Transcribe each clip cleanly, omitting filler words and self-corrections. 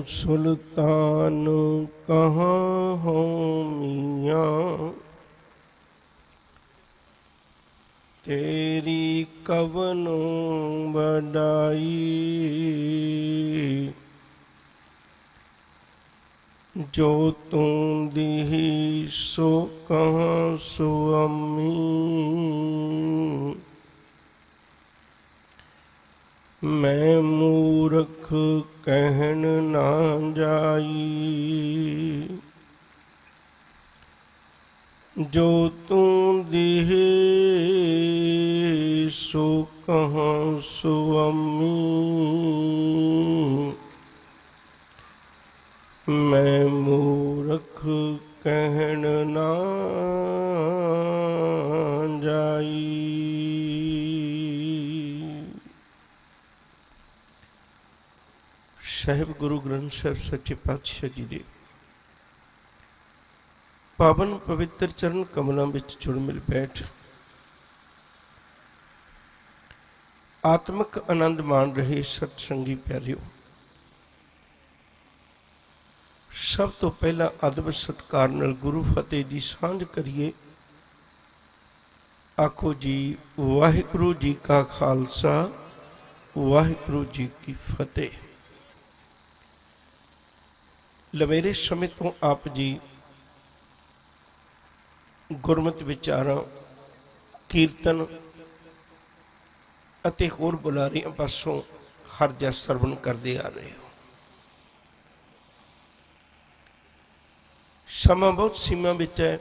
सुल्तान कहाँ हो मियाँ, तेरी कवनो बड़ाई। जो तू दीही सो कहाँ सो अम्मी, मैं मूर्ख कहन ना जाई। जो तू दीही सो कहाँ सो अम्मी, मैं मूर्ख कहन ना जाई। साहिब गुरु ग्रंथ साहिब सच्चे पातशाह जी दे पावन पवित्र चरण कमलों में जुड़ मिल बैठ आत्मक आनंद मान रहे सत्संगी प्यारियों, सब तो पहला अदब सत्कार नाल गुरु फतेह की सांझ करिए। आखो जी वाहिगुरु जी का खालसा वाहिगुरु जी की फतेह। लवेरे समय तो आप जी गुरमत विचारां कीर्तन अते होर बुलारियां पासों हर जा सरवण करते आ रहे हो। समा बहुत सीमा विच है,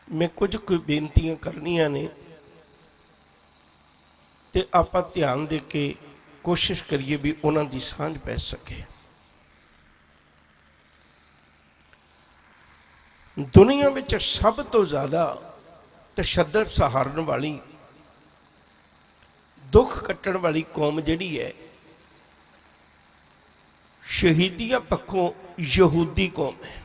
मैं कुछ कोई बेनतियां करनियां ने ते आपां ध्यान दे के कोशिश करिए भी उन्हां दी सांझ पै सके। दुनिया में सब तो ज्यादा तशद्दद सहारन वाली दुख कट्टण वाली कौम जिहड़ी है शहीदियां पक्षों यहूदी कौम है।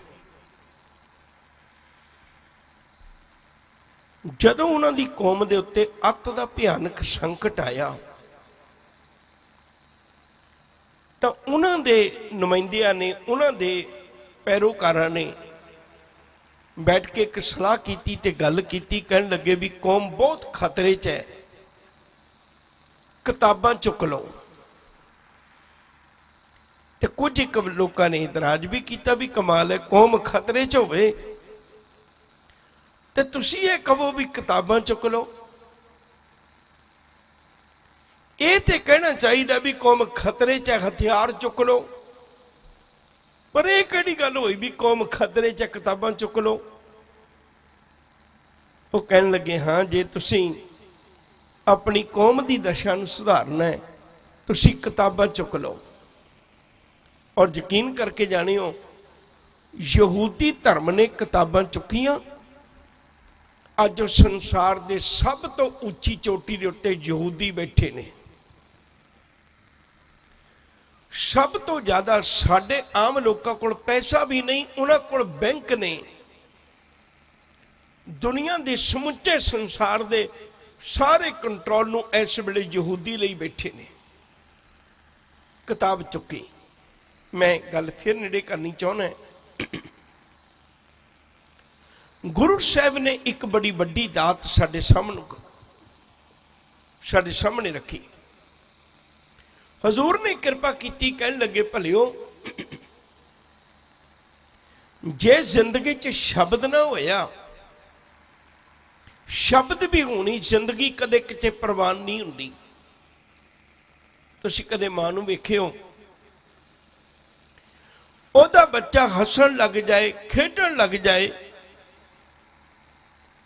जदों उन्हां दी कौम दे उत्ते अत दा भयानक संकट आया तो उन्हां दे नुमाइंदियां ने उन्हां दे पैरोकारां ने बैठ के एक सलाह की ते गल की, कहन लगे भी कौम बहुत खतरे च है, किताबां चुक लो। ते कुछ एक लोगों ने इतराज भी किया भी कमाल है, कौम खतरे च होवे ते तुसी ये कहो भी किताबां चुक लो। ये ते कहना चाहिए भी कौम खतरे च हथियार चुक लो, पर यह कड़ी गल हुई भी कौम खतरे च किताबां चुक लो। वो कहन लगे हाँ जे तुसी अपनी कौम की दशा नूं सुधारना है तुसी किताबां चुक लो। और यकीन करके जाने हो यहूदी धर्म ने किताबां चुकियां। अज संसार के सब तो उच्ची चोटी के उत्ते यहूदी बैठे ने। सब तो ज्यादा साडे आम लोगों को पैसा भी नहीं, उन्हां कोल बैंक ने। दुनिया के समुचे संसार के सारे कंट्रोल नूं इस वेले यहूदी लई बैठे ने। किताब चुकी। मैं गल फिर नेड़े करनी चाहना। गुरु साहब ने एक बड़ी वड्डी दात साडे सामने रखी। हजूर ने कृपा की, कहन लगे भलियो जे जिंदगी च शब्द ना होया, शब्द भी होनी, जिंदगी कदे किते प्रवान नहीं हुंदी। तुसीं कदे मां नूं वेखिओ, ओहदा बच्चा हसन लग जाए, खेडण लग जाए,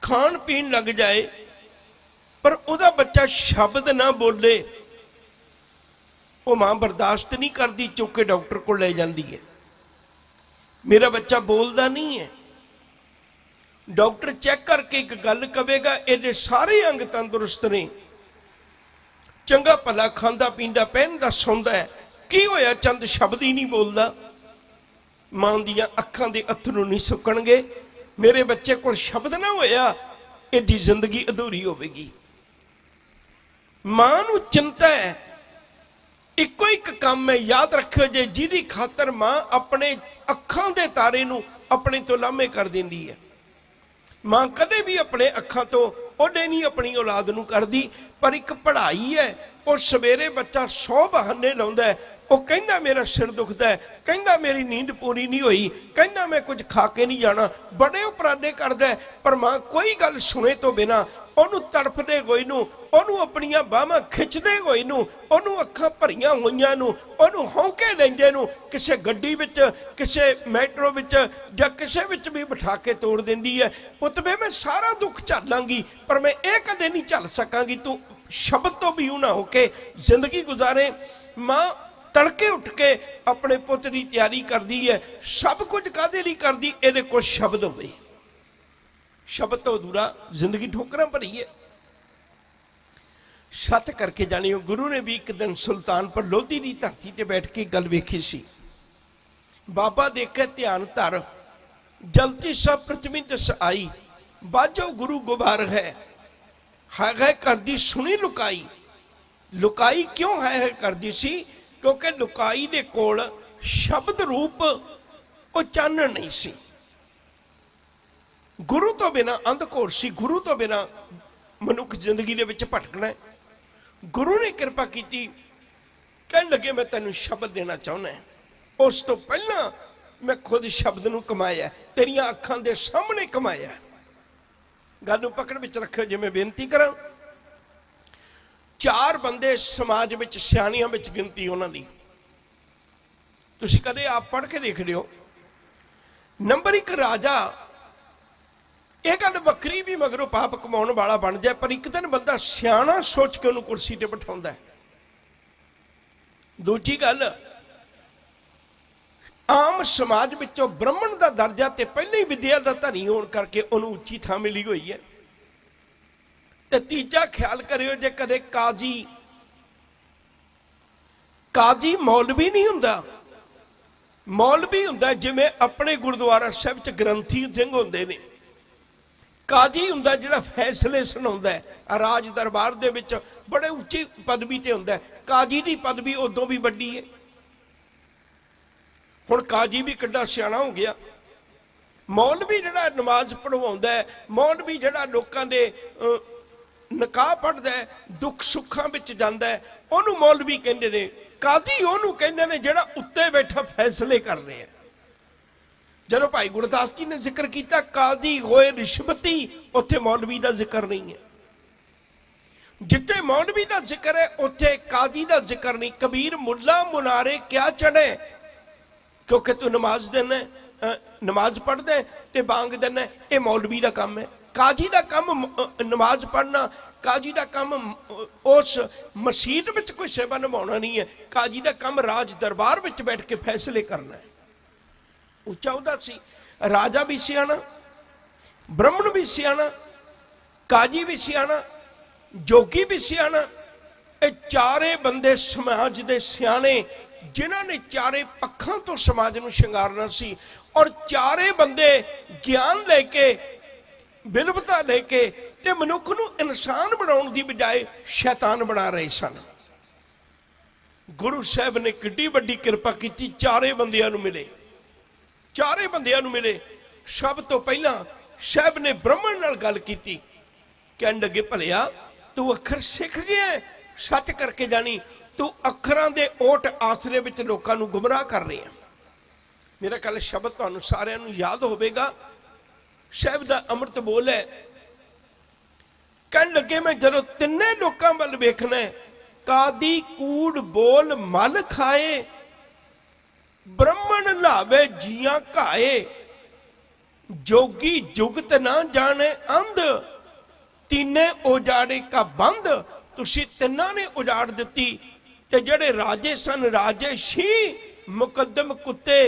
खाण पीण लग जाए, पर ओहदा बच्चा शब्द ना बोले, वो मां बर्दाश्त नहीं करती, चुक के डॉक्टर को ले जाती है। मेरा बच्चा बोलता नहीं है। डॉक्टर चेक करके एक गल कहेगा, ये सारे अंग तंदुरुस्त ने, चंगा भला खांदा पींदा पहनदा सौंदा है, की होया चंद शब्द ही नहीं बोलता। मां दियां अखां दे अथरू नहीं सुकणगे। मेरे बच्चे को शब्द ना होया, एडी जिंदगी अधूरी होगी। मां नूं चिंता है इको एक काम है, याद रखियो जे, जिहदी खातर मां अपने अखां दे तारे नूं अपने तो लामे कर देंदी है। मां कदे भी अपने अखां तो ओडे नहीं अपनी औलाद नूं करदी। पर एक पढ़ाई है, और सवेरे बच्चा 100 बहाने लाउंदा है। वो कहंदा मेरा सिर दुखदा है, कहंदा मेरी नींद पूरी नहीं हुई, कहंदा मैं कुछ खा के नहीं जाना, बड़े उपराधे करदा है। पर मां कोई गल सुने तो बिना ਉਹਨੂੰ ਤੜਫਦੇ ਹੋਏ ਨੂੰ, ਉਹਨੂੰ ਆਪਣੀਆਂ ਬਾਹਾਂ ਖਿੱਚਦੇ ਹੋਏ ਨੂੰ, ਉਹਨੂੰ ਅੱਖਾਂ ਭਰੀਆਂ ਹੋਈਆਂ ਨੂੰ, ਉਹਨੂੰ ਹੌਂਕੇ ਲੈਂਦੇ ਨੂੰ ਕਿਸੇ ਗੱਡੀ ਵਿੱਚ, ਕਿਸੇ ਮੈਟਰੋ ਵਿੱਚ ਜਾਂ ਕਿਸੇ ਵਿੱਚ ਵੀ ਬਿਠਾ ਕੇ ਤੋੜ ਦਿੰਦੀ ਹੈ। ਪੁੱਤ ਵੇ ਮੈਂ ਸਾਰਾ ਦੁੱਖ ਝੱਲਾਂਗੀ, ਪਰ ਮੈਂ ਇਹ ਕਦੇ ਨਹੀਂ ਝੱਲ ਸਕਾਂਗੀ, ਤੂੰ ਸ਼ਬਦ ਤੋਂ ਵੀ ਨਾ ਹੋ ਕੇ ਜ਼ਿੰਦਗੀ ਗੁਜ਼ਾਰੇ। ਮਾਂ ਤੜਕੇ ਉੱਠ ਕੇ ਆਪਣੇ ਪੁੱਤ ਦੀ ਤਿਆਰੀ ਕਰਦੀ ਹੈ। ਸਭ ਕੁਝ ਕਾਹਦੇ ਲਈ ਕਰਦੀ? ਇਹਦੇ ਕੋਲ ਸ਼ਬਦ ਹੋਵੇ। शब्द तो अधूरा जिंदगी ठोकरां भरी है। सत करके जानियो, गुरु ने भी एक दिन सुल्तानपुर लोधी की धरती ते बैठ के गल वेखी सी। बाबा देखे ध्यान धर, जलती सब पृथ्वी दस आई, बाजो गुरु गुबार है कर दी सुनी लुकाई। लुकाई क्यों है कर दी सी? क्योंकि लुकाई दे कोल शब्द रूप वो चानण नहीं सी। गुरु तो बिना अंधघोर सी, गुरु तो बिना मनुख जिंदगी दे विच भटकना है। गुरु ने कृपा की, कहन लगे मैं तेनू शब्द देना चाहना है। उस तो पहला मैं खुद शब्द नू कमाया, तेरिया अखां दे सामने कमाया। गल नू पकड़ विच रखो। जे मैं बेनती करा, 4 बंदे समाज विच सियाणियां विच गिनती उन्हां दी, तुसीं कदे आप पढ़ के देख लिओ। नंबर 1 राजा, यह गल वक्री भी मगरों पाप कमाने वाला बन जाए, पर एक दिन बंदा सियाणा सोच के उन्होंने कुर्सी पर बिठाता है। दूजी गल, आम समाज विचों ब्राह्मण का दर्जा तो पहले ही विद्या का धनी होने करके उन्होंने उच्ची थां मिली हुई है। ते तीजा ख्याल करियो, जे कदे काजी मौलवी नहीं हुंदा, मौलवी हुंदा जिवें अपने गुरुद्वारा साहिब च ग्रंथी सिंह हुंदे ने। काजी हुंदा जिहड़ा फैसले सुणाउंदा है। राज दरबार दे विच बड़े उच्ची पदवी ते हुंदा है। काजी की पदवी उदों भी वड्डी है। हुण काजी भी किड्डा सियाणा हो गया। मौलवी जिहड़ा नमाज पढ़वाउंदा है, मौलवी जिहड़ा लोकां दे निकाह पढ़दा है, दुख सुखां विच जांदा है, उहनूं मौलवी कहंदे ने। काजी उहनूं कहंदे ने जिहड़ा उत्ते बैठा फैसले कर रहा है। जदों भाई गुरदास जी ने जिक्र किया काजी होए रिश्वती, उत्थे मौलवी का जिक्र नहीं है। जिथे मौलवी का जिक्र है उत्थे काजी का जिक्र नहीं। कबीर मुल्ला मुनारे क्या चढ़े, क्योंकि तू नमाज देना, नमाज पढ़दा है ते बांग देना, ये मौलवी का काम है। काजी का काम नमाज पढ़ना, काजी का काम उस मसीत में कोई सेवा निभाना नहीं है। काजी का काम राज दरबार में बैठ के फैसले करना है। उच्चा उदा सी। राजा भी सियाणा, ब्राह्मण भी सियाणा, काजी भी सियाणा, जोगी भी सियाणा। ये चारे बंदे समाज दे सियाणे, जिन्हां ने चारे पक्षां तो समाज नूं शंगारना सी। और चारे बंदे ज्ञान लेके, बिलवता लेके ते मनुख नूं इंसान बनाउण दी बजाय शैतान बना रहे सन। गुरु साहब ने किड्डी वड्डी किरपा की, चारे बंदियां नूं मिले, चारे बंदियां नूं मिले। सब तो पहला साहब ने ब्राह्मण नाल गल की, कहन लगे भलिया तू अखर सीख गया, सच करके जानी तू अखरां दे ओट आसरे विच लोकां नूं गुमराह कर रहे हैं। मेरा कल शब्द तुहानूं सारिआं नूं याद होवेगा। साहब दा अमृत बोल है। कहन लगे मैं जदों तिन्ने लोकां वल वेखना है, कादी कूड़ बोल मल खाए, ब्राह्मण लावे जियां घाए, जोगी जुगत ना जाने अंध, तीने उजाड़े का बंद। तुसी तिन्ना ने उजाड़ दिती। ते जड़े राजे सन राजे शी, मुकदम कुत्ते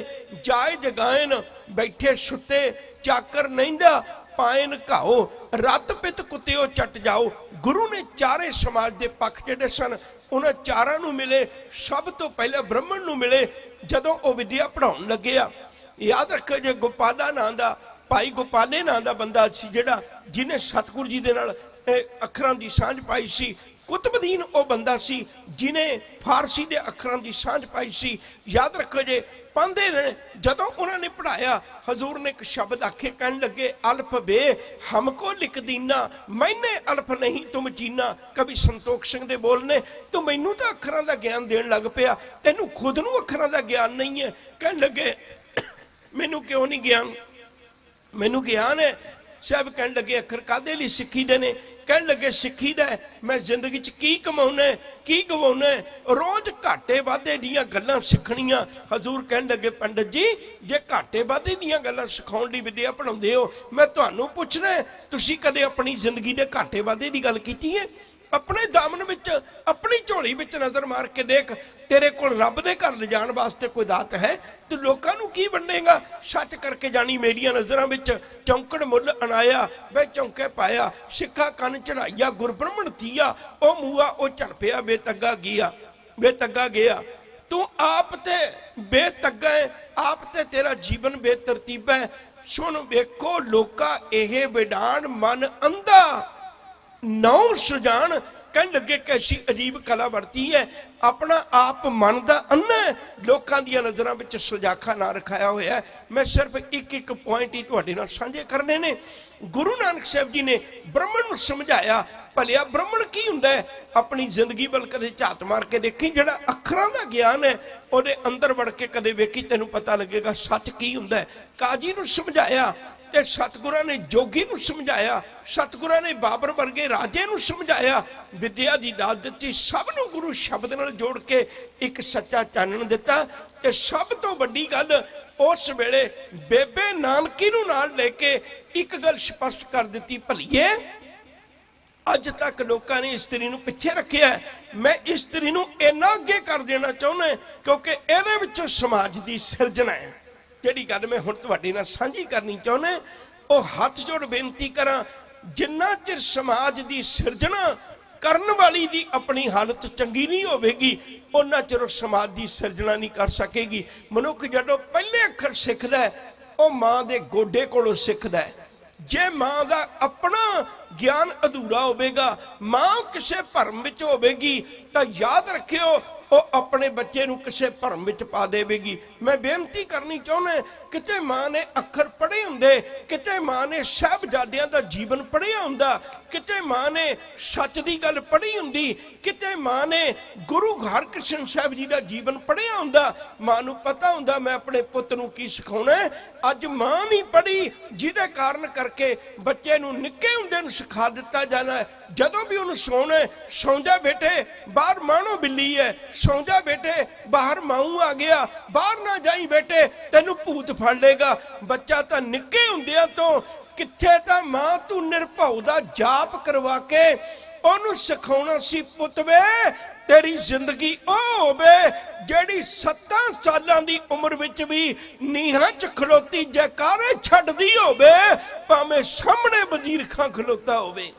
जाए जगायन, बैठे सुते चाकर नहींदा पायन घाओ, रत पित कुत्ते चट जाओ। गुरु ने चारे समाज के पक्ष जिहड़े सन उन्हां चारां नूं मिले। सब तो पहले ब्राह्मण नूं मिले। जदों वो विद्या पढ़ाउण लगे आ, याद रखो जे गोपाला नां दा, भाई गोपाले नां दा बंदा सी जिहड़ा जिन्हें सतगुरु जी दे नाल अखरां दी सांझ पाई सी। ਕੁਤਬਦੀਨ ਉਹ ਬੰਦਾ ਸੀ ਜਿਨੇ ਫਾਰਸੀ ਦੇ ਅੱਖਰਾਂ ਦੀ ਸਾਂਝ ਪਾਈ ਸੀ। ਯਾਦ ਰੱਖੋ ਜੇ ਪਾਂਦੇ ਨੇ ਜਦੋਂ ਉਹਨਾਂ ਨੇ ਪੜਾਇਆ, ਹਜ਼ੂਰ ਨੇ ਇੱਕ ਸ਼ਬਦ ਆਖੇ, ਕਹਿਣ ਲੱਗੇ ਅਲਫ ਬੇ ਹਮਕੋ ਲਿਖ ਦੀਨਾ, ਮੈਨੇ ਅਲਫ ਨਹੀਂ ਤੁਮ ਚੀਨਾ। ਕਵੀ ਸੰਤੋਖ ਸਿੰਘ ਦੇ ਬੋਲ ਨੇ, ਤੂੰ ਮੈਨੂੰ ਤਾਂ ਅੱਖਰਾਂ ਦਾ ਗਿਆਨ ਦੇਣ ਲੱਗ ਪਿਆ, ਤੈਨੂੰ ਖੁਦ ਨੂੰ ਅੱਖਰਾਂ ਦਾ ਗਿਆਨ ਨਹੀਂ ਹੈ। ਕਹਿਣ ਲੱਗੇ ਮੈਨੂੰ ਕਿਉਂ ਨਹੀਂ ਗਿਆਨ? ਮੈਨੂੰ ਗਿਆਨ ਹੈ। ਸਾਹਿਬ ਕਹਿਣ ਲੱਗੇ ਅੱਖਰ ਕਾਹਦੇ ਲਈ ਸਿੱਖੀ ਦੇ ਨੇ? ਕਹਿਣ ਲੱਗੇ ਸਿੱਖੀ ਦਾ ਮੈਂ ਜ਼ਿੰਦਗੀ 'ਚ ਕੀ ਕਮਾਉਣਾ ਕੀ ਗਵਾਉਣਾ, ਰੋਜ਼ ਘਾਟੇ ਵਾਧੇ ਦੀਆਂ ਗੱਲਾਂ ਸਿੱਖਣੀਆਂ। ਹਜ਼ੂਰ ਕਹਿਣ ਲੱਗੇ ਪੰਡਤ ਜੀ ਜੇ ਘਾਟੇ ਵਾਧੇ ਦੀਆਂ ਗੱਲਾਂ ਸਿਖਾਉਣ ਦੀ ਵਿਦਿਆ ਪੜਾਉਂਦੇ ਹੋ, ਮੈਂ ਤੁਹਾਨੂੰ ਪੁੱਛਣਾ ਤੁਸੀਂ ਕਦੇ ਆਪਣੀ ਜ਼ਿੰਦਗੀ ਦੇ ਘਾਟੇ ਵਾਧੇ ਦੀ ਗੱਲ ਕੀਤੀ ਹੈ? ਆਪਣੇ ਦਾਮਨ ਵਿੱਚ, ਆਪਣੀ ਝੋਲੀ ਵਿੱਚ ਨਜ਼ਰ ਮਾਰ ਕੇ ਦੇਖ, ਤੇਰੇ ਕੋਲ ਰੱਬ ਦੇ ਘਰ ਲਿਜਾਣ ਵਾਸਤੇ ਕੋਈ ਦਾਤ ਹੈ? ਤੂੰ ਲੋਕਾਂ ਨੂੰ ਕੀ ਵੰਡੇਗਾ? ਸੱਚ ਕਰਕੇ ਜਾਣੀ ਮੇਰੀਆਂ ਨਜ਼ਰਾਂ ਵਿੱਚ ਚੌਂਕੜ ਮੁੱਲ ਅਣਾਇਆ, ਵੇ ਚੌਂਕੇ ਪਾਇਆ, ਸਿੱਖਾ ਕੰਨ ਚੜਾਈਆ, ਗੁਰਬ੍ਰਹਮਣ ਥੀਆ, ਉਹ ਮੂਆ ਉਹ ਝੜਪਿਆ, ਬੇਤੱਗਾ ਗਿਆ, ਬੇਤੱਗਾ ਗਿਆ। ਤੂੰ ਆਪ ਤੇ ਬੇਤੱਗਾ ਹੈ, ਆਪ ਤੇ ਤੇਰਾ ਜੀਵਨ ਬੇਤਰਤੀਬ ਹੈ। ਸੁਣ ਵੇਖੋ ਲੋਕਾ ਇਹ ਵਿਡਾਣ ਮਨ ਅੰਧਾ ਨੌ ਸੁਜਾਨ। ਕਹਿਣ ਲੱਗੇ ਕੈਸੀ ਅਜੀਬ ਕਲਾ ਵਰਤੀ ਹੈ, ਆਪਣਾ ਆਪ ਮਨ ਦਾ ਅੰਨਾ, ਲੋਕਾਂ ਦੀਆਂ ਨਜ਼ਰਾਂ ਵਿੱਚ ਸੁਜਾਖਾ ਨਾ ਰਖਾਇਆ ਹੋਇਆ। ਮੈਂ ਸਿਰਫ ਇੱਕ ਇੱਕ ਪੁਆਇੰਟ ਹੀ ਤੁਹਾਡੇ ਨਾਲ ਸਾਂਝੇ ਕਰਨੇ ਨੇ। ਗੁਰੂ ਨਾਨਕ ਸਾਹਿਬ ਜੀ ਨੇ ਬ੍ਰਹਮਣ ਨੂੰ ਸਮਝਾਇਆ, ਭਲਿਆ ਬ੍ਰਹਮਣ ਕੀ ਹੁੰਦਾ ਹੈ? ਆਪਣੀ ਜ਼ਿੰਦਗੀ ਵੱਲ ਕਦੇ ਝਾਤ ਮਾਰ ਕੇ ਦੇਖੀ, ਜਿਹੜਾ ਅੱਖਰਾਂ ਦਾ ਗਿਆਨ ਹੈ ਉਹਦੇ ਅੰਦਰ ਵੜ ਕੇ ਕਦੇ ਵੇਖੀ, ਤੈਨੂੰ ਪਤਾ ਲੱਗੇਗਾ ਸੱਚ ਕੀ ਹੁੰਦਾ ਹੈ। ਕਾਜੀ ਨੂੰ ਸਮਝਾਇਆ ਤੇ ਸਤਿਗੁਰਾਂ ਨੇ ਜੋਗੀ ਨੂੰ ਸਮਝਾਇਆ, ਸਤਿਗੁਰਾਂ ਨੇ ਬਾਬਰ ਵਰਗੇ ਰਾਜੇ ਨੂੰ ਸਮਝਾਇਆ, ਵਿਦਿਆ ਦੀ ਦਾਤ ਦਿੱਤੀ, ਸਭ ਨੂੰ ਗੁਰੂ ਸ਼ਬਦ ਨਾਲ ਜੋੜ ਕੇ ਇੱਕ ਸੱਚਾ ਚਾਨਣ ਦਿੱਤਾ। ਤੇ ਸਭ ਤੋਂ ਵੱਡੀ ਗੱਲ ਉਸ ਵੇਲੇ ਬੇਬੇ ਨਾਨਕੀ ਨੂੰ ਨਾਲ ਲੈ ਕੇ ਇੱਕ ਗੱਲ ਸਪਸ਼ਟ ਕਰ ਦਿੱਤੀ, ਭਲੀਏ ਅੱਜ ਤੱਕ ਲੋਕਾਂ ਨੇ ਇਸਤਰੀ ਨੂੰ ਪਿੱਛੇ ਰੱਖਿਆ, ਮੈਂ ਇਸਤਰੀ ਨੂੰ ਇੰਨਾ ਅੱਗੇ ਕਰ ਦੇਣਾ ਚਾਹੁੰਦਾ ਕਿਉਂਕਿ ਇਹਦੇ ਵਿੱਚੋਂ ਸਮਾਜ ਦੀ ਸਿਰਜਣਾ ਹੈ। ਜਿਹੜੀ ਗੱਲ ਮੈਂ ਹੁਣ ਤੁਹਾਡੇ ਨਾਲ ਸਾਂਝੀ ਕਰਨੀ ਚਾਹੁੰਦਾ, ਉਹ ਹੱਥ ਜੋੜ ਬੇਨਤੀ ਕਰਾਂ, ਜਿੰਨਾ ਚਿਰ ਸਮਾਜ ਦੀ ਸਿਰਜਣਾ ਕਰਨ ਵਾਲੀ ਦੀ ਆਪਣੀ ਹਾਲਤ ਚੰਗੀ ਨਹੀਂ ਹੋਵੇਗੀ, ਉਹਨਾਂ ਚਿਰ ਸਮਾਜ ਦੀ ਸਿਰਜਣਾ ਨਹੀਂ ਕਰ ਸਕੇਗੀ। ਮਨੁੱਖ ਜਦੋਂ ਪਹਿਲੇ ਅੱਖਰ ਸਿੱਖਦਾ ਉਹ ਮਾਂ ਦੇ ਗੋਡੇ ਕੋਲੋਂ ਸਿੱਖਦਾ। ਜੇ ਮਾਂ ਦਾ ਆਪਣਾ ਗਿਆਨ ਅਧੂਰਾ ਹੋਵੇਗਾ, ਮਾਂ ਕਿਸੇ ਭਰਮ ਵਿੱਚ ਹੋਵੇਗੀ, ਤਾਂ ਯਾਦ ਰੱਖਿਓ ਉਹ ਆਪਣੇ ਬੱਚੇ ਨੂੰ ਕਿਸੇ ਭਰਮ ਵਿੱਚ ਪਾ ਦੇਵੇਗੀ। ਮੈਂ ਬੇਨਤੀ ਕਰਨੀ ਚਾਹੁੰਦਾ, ਕਿਤੇ ਮਾਂ ਨੇ ਅੱਖਰ ਪੜ੍ਹੇ ਹੁੰਦੇ, ਕਿਤੇ ਮਾਂ ਨੇ ਸਾਹਿਬਜ਼ਾਦਿਆਂ ਦਾ ਜੀਵਨ ਪੜ੍ਹਿਆ ਹੁੰਦਾ, ਕਿਤੇ ਮਾਂ ਨੇ ਸੱਚ ਦੀ ਗੱਲ ਪੜ੍ਹੀ ਹੁੰਦੀ, ਕਿਤੇ ਮਾਂ ਨੇ ਗੁਰੂ ਹਰਕ੍ਰਿਸ਼ਨ ਸਾਹਿਬ ਜੀ ਦਾ ਜੀਵਨ ਪੜ੍ਹਿਆ ਹੁੰਦਾ, ਮਾਂ ਨੂੰ ਪਤਾ ਹੁੰਦਾ ਮੈਂ ਆਪਣੇ ਪੁੱਤ ਨੂੰ ਕੀ ਸਿਖਾਉਣਾ। ਅੱਜ ਮਾਂ ਨਹੀਂ ਪੜ੍ਹੀ, ਜਿਹਦੇ ਕਾਰਨ ਕਰਕੇ ਬੱਚੇ ਨੂੰ ਨਿੱਕੇ ਹੁੰਦੇ ਨੂੰ ਸਿਖਾ ਦਿੱਤਾ ਜਾਣਾ, ਜਦੋਂ ਵੀ ਉਹਨੂੰ ਸੌਣਾ, ਸੌਂ ਜਾ ਬੇਟੇ ਬਾਹਰ ਮਾਣੋ ਬਿੱਲੀ ਹੈ, ਸੌਂ ਜਾ ਬੇਟੇ ਬਾਹਰ ਮਾਊ ਆ ਗਿਆ, ਬਾਹਰ ਨਾ ਜਾਈ ਬੇਟੇ ਤੈਨੂੰ ਭੂਤ ਫੜ ਲੇਗਾ। ਬੱਚਾ ਤਾਂ ਨਿੱਕੇ ਹੁੰਦਿਆਂ ਤੋਂ ਕਿੱਥੇ ਤਾਂ ਮਾਂ ਤੂੰ ਨਿਰਭਉ ਦਾ ਜਾਪ ਕਰਵਾ ਕੇ ਉਹਨੂੰ ਸਿਖਾਉਣਾ ਸੀ, ਪੁੱਤ ਵੇ ਤੇਰੀ ਜ਼ਿੰਦਗੀ ਉਹ ਹੋਵੇ ਜਿਹੜੀ 7 ਸਾਲਾਂ ਦੀ ਉਮਰ ਵਿੱਚ ਵੀ ਨੀਹਾਂ 'ਚ ਖਲੋਤੀ ਜੈਕਾਰੇ ਛੱਡਦੀ ਹੋਵੇ, ਭਾਵੇਂ ਸਾਹਮਣੇ ਵਜ਼ੀਰ ਖਾਂ ਖਲੋਤਾ ਹੋਵੇ।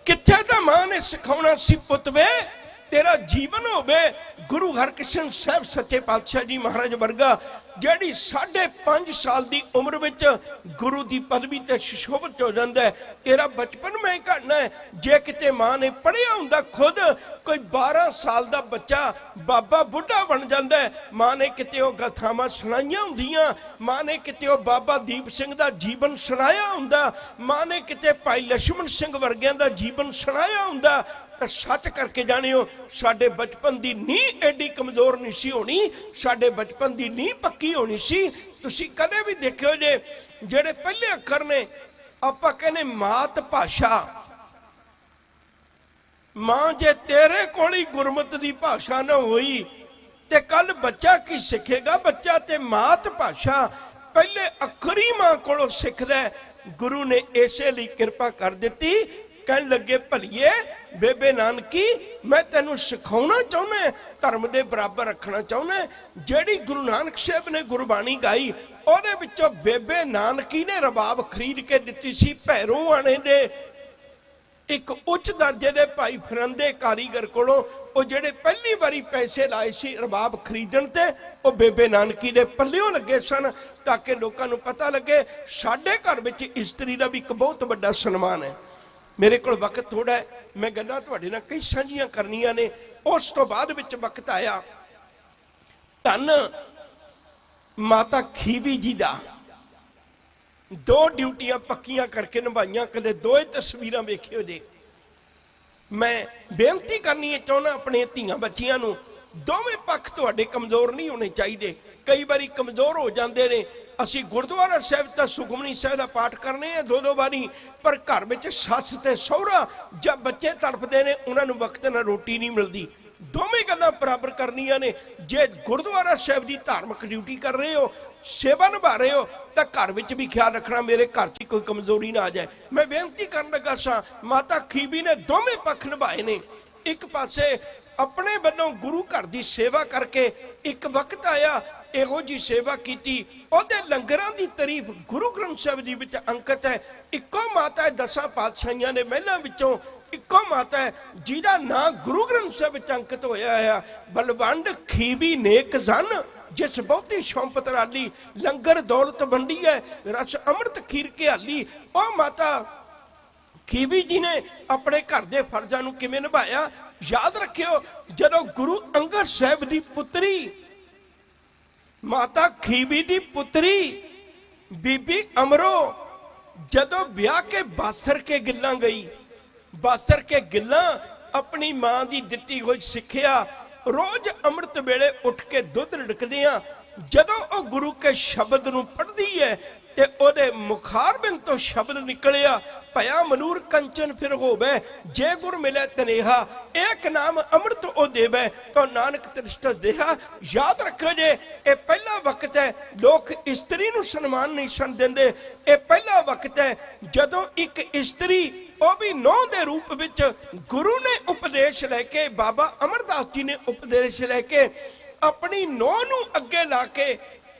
ਕਿੱਥੇ ਤਾਂ ਮਾਂ ਨੇ ਸਿਖਾਉਣਾ ਸੀ, ਪੁੱਤ ਵੇ ਤੇਰਾ ਜੀਵਨ ਹੋਵੇ ਗੁਰੂ ਹਰਕ੍ਰਿਸ਼ਨ ਸਾਹਿਬ ਸੱਚੇ ਪਾਤਸ਼ਾਹ ਜੀ ਮਹਾਰਾਜ ਵਰਗਾ, ਜਿਹੜੀ 5.5 ਸਾਲ ਦੀ ਉਮਰ ਵਿੱਚ ਗੁਰੂ ਦੀ ਪਦਵੀ ਤੇ ਸੁਸ਼ੋਭਿਤ ਹੋ ਜਾਂਦਾ। ਤੇਰਾ ਬਚਪਨ ਮੈਂ ਘੜਨਾ ਹੈ। ਜੇ ਕਿਤੇ ਮਾਂ ਨੇ ਪੜ੍ਹਿਆ ਹੁੰਦਾ, ਖੁਦ ਕੋਈ 12 ਸਾਲ ਦਾ ਬੱਚਾ ਬਾਬਾ ਬੁੱਢਾ ਬਣ ਜਾਂਦਾ, ਮਾਂ ਨੇ ਕਿਤੇ ਉਹ ਗਾਥਾਵਾਂ ਸੁਣਾਈਆਂ ਹੁੰਦੀਆਂ, ਮਾਂ ਨੇ ਕਿਤੇ ਉਹ ਬਾਬਾ ਦੀਪ ਸਿੰਘ ਦਾ ਜੀਵਨ ਸੁਣਾਇਆ ਹੁੰਦਾ, ਮਾਂ ਨੇ ਕਿਤੇ ਭਾਈ ਲਛਮਣ ਸਿੰਘ ਵਰਗਿਆਂ ਦਾ ਜੀਵਨ ਸੁਣਾਇਆ ਹੁੰਦਾ, ਤਾਂ ਸੱਚ ਕਰਕੇ ਜਾਣਿਓ ਸਾਡੇ ਬਚਪਨ ਦੀ ਨੀਂਹ ਐਡੀ ਕਮਜ਼ੋਰ ਨਹੀਂ ਸੀ ਹੋਣੀ, ਸਾਡੇ ਬਚਪਨ ਦੀ ਨੀਂਹ ਪੱਕੀ ਹੋਣੀ ਸੀ। ਤੁਸੀਂ ਕਦੇ ਵੀ ਦੇਖਿਓ ਜੇ ਜਿਹੜੇ ਪਹਿਲੇ ਅੱਖਰ ਨੇ, ਆਪਾਂ ਕਹਿੰਦੇ ਮਾਤ ਭਾਸ਼ਾ, ਮਾਂ ਜੇ ਤੇਰੇ ਕੋਲ ਹੀ ਗੁਰਮਤਿ ਦੀ ਭਾਸ਼ਾ ਨਾ ਹੋਈ ਤੇ ਕੱਲ ਬੱਚਾ ਕੀ ਸਿੱਖੇਗਾ? ਬੱਚਾ ਤੇ ਮਾਤ ਭਾਸ਼ਾ ਪਹਿਲੇ ਅੱਖਰ ਹੀ ਮਾਂ ਕੋਲੋਂ ਸਿੱਖਦਾ। ਗੁਰੂ ਨੇ ਇਸੇ ਲਈ ਕਿਰਪਾ ਕਰ ਦਿੱਤੀ, ਕਹਿਣ ਲੱਗੇ ਭਲੀਏ ਬੇਬੇ ਨਾਨਕੀ ਮੈਂ ਤੈਨੂੰ ਸਿਖਾਉਣਾ ਚਾਹੁੰਦਾ, ਧਰਮ ਦੇ ਬਰਾਬਰ ਰੱਖਣਾ ਚਾਹੁੰਦਾ। ਜਿਹੜੀ ਗੁਰੂ ਨਾਨਕ ਸਾਹਿਬ ਨੇ ਗੁਰਬਾਣੀ ਗਾਈ ਉਹਦੇ ਵਿੱਚੋਂ ਬੇਬੇ ਨਾਨਕੀ ਨੇ ਰਬਾਬ ਖਰੀਦ ਕੇ ਦਿੱਤੀ ਸੀ ਭੈਰੋਂ ਆਣੇ ਦੇ ਇੱਕ ਉੱਚ ਦਰਜੇ ਦੇ ਭਾਈ ਫਰੰਦੇ ਕਾਰੀਗਰ ਕੋਲੋਂ। ਉਹ ਜਿਹੜੇ ਪਹਿਲੀ ਵਾਰੀ ਪੈਸੇ ਲਾਏ ਸੀ ਰਬਾਬ ਖਰੀਦਣ ਤੇ ਉਹ ਬੇਬੇ ਨਾਨਕੀ ਦੇ ਪੱਲਿਓਂ ਲੱਗੇ ਸਨ, ਤਾਂ ਕਿ ਲੋਕਾਂ ਨੂੰ ਪਤਾ ਲੱਗੇ ਸਾਡੇ ਘਰ ਵਿੱਚ ਇਸਤਰੀ ਦਾ ਵੀ ਇੱਕ ਬਹੁਤ ਵੱਡਾ ਸਨਮਾਨ ਹੈ। ਮੇਰੇ ਕੋਲ ਵਕਤ ਥੋੜਾ ਹੈ, ਮੈਂ ਗੱਲਾਂ ਤੁਹਾਡੇ ਨਾਲ ਕਈ ਸਾਂਝੀਆਂ ਕਰਨੀਆਂ ਨੇ। ਉਸ ਤੋਂ ਬਾਅਦ ਵਿੱਚ ਵਕਤ ਆਇਆ ਧੰਨ ਮਾਤਾ ਖੀਵੀ ਜੀ ਦਾ 2 ਡਿਊਟੀਆਂ ਪੱਕੀਆਂ ਕਰਕੇ ਨਿਭਾਈਆਂ, ਕਦੇ 2 ਤਸਵੀਰਾਂ ਵੇਖਿਓ ਜੇ। ਮੈਂ ਬੇਨਤੀ ਕਰਨੀ ਚਾਹੁੰਦਾ ਆਪਣੇ ਧੀਆਂ ਬੱਚੀਆਂ ਨੂੰ, ਦੋਵੇਂ ਪੱਖ ਤੁਹਾਡੇ ਕਮਜ਼ੋਰ ਨਹੀਂ ਹੋਣੇ ਚਾਹੀਦੇ। ਕਈ ਵਾਰੀ ਕਮਜ਼ੋਰ ਹੋ ਜਾਂਦੇ ਨੇ। ਅਸੀਂ ਗੁਰਦੁਆਰਾ ਸਾਹਿਬ ਤਾਂ ਸੁਖਮਨੀ ਸਾਹਿਬ ਦਾ ਪਾਠ ਕਰਨੇ ਆ 2-2 ਵਾਰੀ, ਪਰ ਘਰ ਵਿੱਚ ਸੱਸ ਤੇ ਸਹੁਰਾ ਜਾਂ ਬੱਚੇ ਤੜਫਦੇ ਨੇ, ਉਹਨਾਂ ਨੂੰ ਵਕਤ ਨਾਲ ਰੋਟੀ ਨਹੀਂ ਮਿਲਦੀ। ਦੋਵੇਂ ਗੱਲਾਂ ਬਰਾਬਰ ਕਰਨੀਆਂ ਨੇ। ਜੇ ਗੁਰਦੁਆਰਾ ਸਾਹਿਬ ਦੀ ਧਾਰਮਿਕ ਡਿਊਟੀ ਕਰ ਰਹੇ ਹੋ, ਸੇਵਾ ਨਿਭਾ ਰਹੇ ਹੋ, ਤਾਂ ਘਰ ਵਿੱਚ ਵੀ ਖਿਆਲ ਰੱਖਣਾ ਮੇਰੇ ਘਰ 'ਚ ਕੋਈ ਕਮਜ਼ੋਰੀ ਨਾ ਆ ਜਾਏ। ਮੈਂ ਬੇਨਤੀ ਕਰਨ ਲੱਗਾ ਸਾਂ, ਮਾਤਾ ਖੀਵੀ ਨੇ ਦੋਵੇਂ ਪੱਖ ਨਿਭਾਏ ਨੇ। ਇੱਕ ਪਾਸੇ ਆਪਣੇ ਵੱਲੋਂ ਗੁਰੂ ਘਰ ਦੀ ਸੇਵਾ ਕਰਕੇ ਇੱਕ ਵਕਤ ਆਇਆ ਇਹੋ ਜੀ ਸੇਵਾ ਕੀਤੀ, ਉਹਦੇ ਲੰਗਰਾਂ ਦੀ ਤਾਰੀਫ ਗੁਰੂ ਗ੍ਰੰਥ ਸਾਹਿਬ ਜੀ ਵਿੱਚ ਅੰਕਿਤ ਹੈ। ਇੱਕੋ ਮਾਤਾ ਹੈ 10 ਪਾਤਸ਼ਾਹੀਆਂ ਦੇ ਮਹਿਲਾਂ ਵਿੱਚੋਂ, ਇੱਕੋ ਮਾਤਾ ਹੈ ਜਿਹਦਾ ਨਾਂ ਗੁਰੂ ਗ੍ਰੰਥ ਸਾਹਿਬ ਵਿੱਚ ਅੰਕਿਤ ਹੋਇਆ ਹੈ, ਬਲਵੰਡ ਖੀਵੀ ਨੇਕ ਜਨ ਜਿਸ ਬਹੁਤੀ ਸ਼ੌਂਪਤ ਰਾਲੀ, ਲੰਗਰ ਦੌਲਤ ਵੰਡੀ ਹੈ ਰਸ ਅੰਮ੍ਰਿਤ ਖੀਰ ਘਿਆਲੀ। ਉਹ ਮਾਤਾ ਖੀਵੀ ਜੀ ਨੇ ਆਪਣੇ ਘਰ ਦੇ ਫਰਜ਼ਾਂ ਨੂੰ ਕਿਵੇਂ ਨਿਭਾਇਆ? ਯਾਦ ਰੱਖਿਓ, ਜਦੋਂ ਗੁਰੂ ਅੰਗਦ ਸਾਹਿਬ ਦੀ ਪੁੱਤਰੀ ਮਾਤਾ ਖੀਵੀ ਦੀ ਪੁੱਤਰੀ ਬੀਬੀ ਅਮਰੋ ਜਦੋਂ ਵਿਆਹ ਕੇ ਬਾਸਰ ਕੇ ਗਿੱਲਾਂ ਗਈ, ਬਾਸਰ ਕੇ ਗਿੱਲਾਂ ਆਪਣੀ ਮਾਂ ਦੀ ਦਿੱਤੀ ਹੋਈ ਸਿੱਖਿਆ, ਰੋਜ਼ ਅੰਮ੍ਰਿਤ ਵੇਲੇ ਉੱਠ ਕੇ ਦੁੱਧ ਰਿੜਕਦਿਆਂ ਜਦੋਂ ਉਹ ਗੁਰੂ ਕੇ ਸ਼ਬਦ ਨੂੰ ਪੜ੍ਹਦੀ ਹੈ ਤੇ ਉਹਦੇ ਮੁਖਾਰਬਿੰਦ ਤੋਂ ਸ਼ਬਦ ਨਿਕਲਿਆ, ਭਇਆ ਮਨੂਰ ਕੰਚਨ ਫਿਰ ਹੋਵੇ, ਜੇ ਗੁਰ ਮਿਲੇ ਤਨੇਹਾ, ਇੱਕ ਨਾਮ ਅੰਮ੍ਰਿਤ ਉਹ ਦੇਵੇ ਤਾਂ ਨਾਨਕ ਤ੍ਰਿਸ਼ਟਸ ਦੇਹਾ। ਯਾਦ ਰੱਖੋ ਜੇ, ਇਹ ਪਹਿਲਾ ਵਕਤ ਹੈ ਲੋਕ ਇਸਤਰੀ ਨੂੰ ਸਨਮਾਨ ਨਹੀਂ ਸਨ ਦਿੰਦੇ। ਇਹ ਪਹਿਲਾ ਵਕਤ ਹੈ ਜਦੋਂ ਇੱਕ ਇਸਤਰੀ, ਉਹ ਵੀ ਨੂੰਹ ਦੇ ਰੂਪ ਵਿੱਚ, ਗੁਰੂ ਨੇ ਉਪਦੇਸ਼ ਲੈ ਕੇ, ਬਾਬਾ ਅਮਰਦਾਸ ਜੀ ਨੇ ਉਪਦੇਸ਼ ਲੈ ਕੇ ਆਪਣੀ ਨੂੰਹ ਨੂੰ ਅੱਗੇ ਲਾ ਕੇ।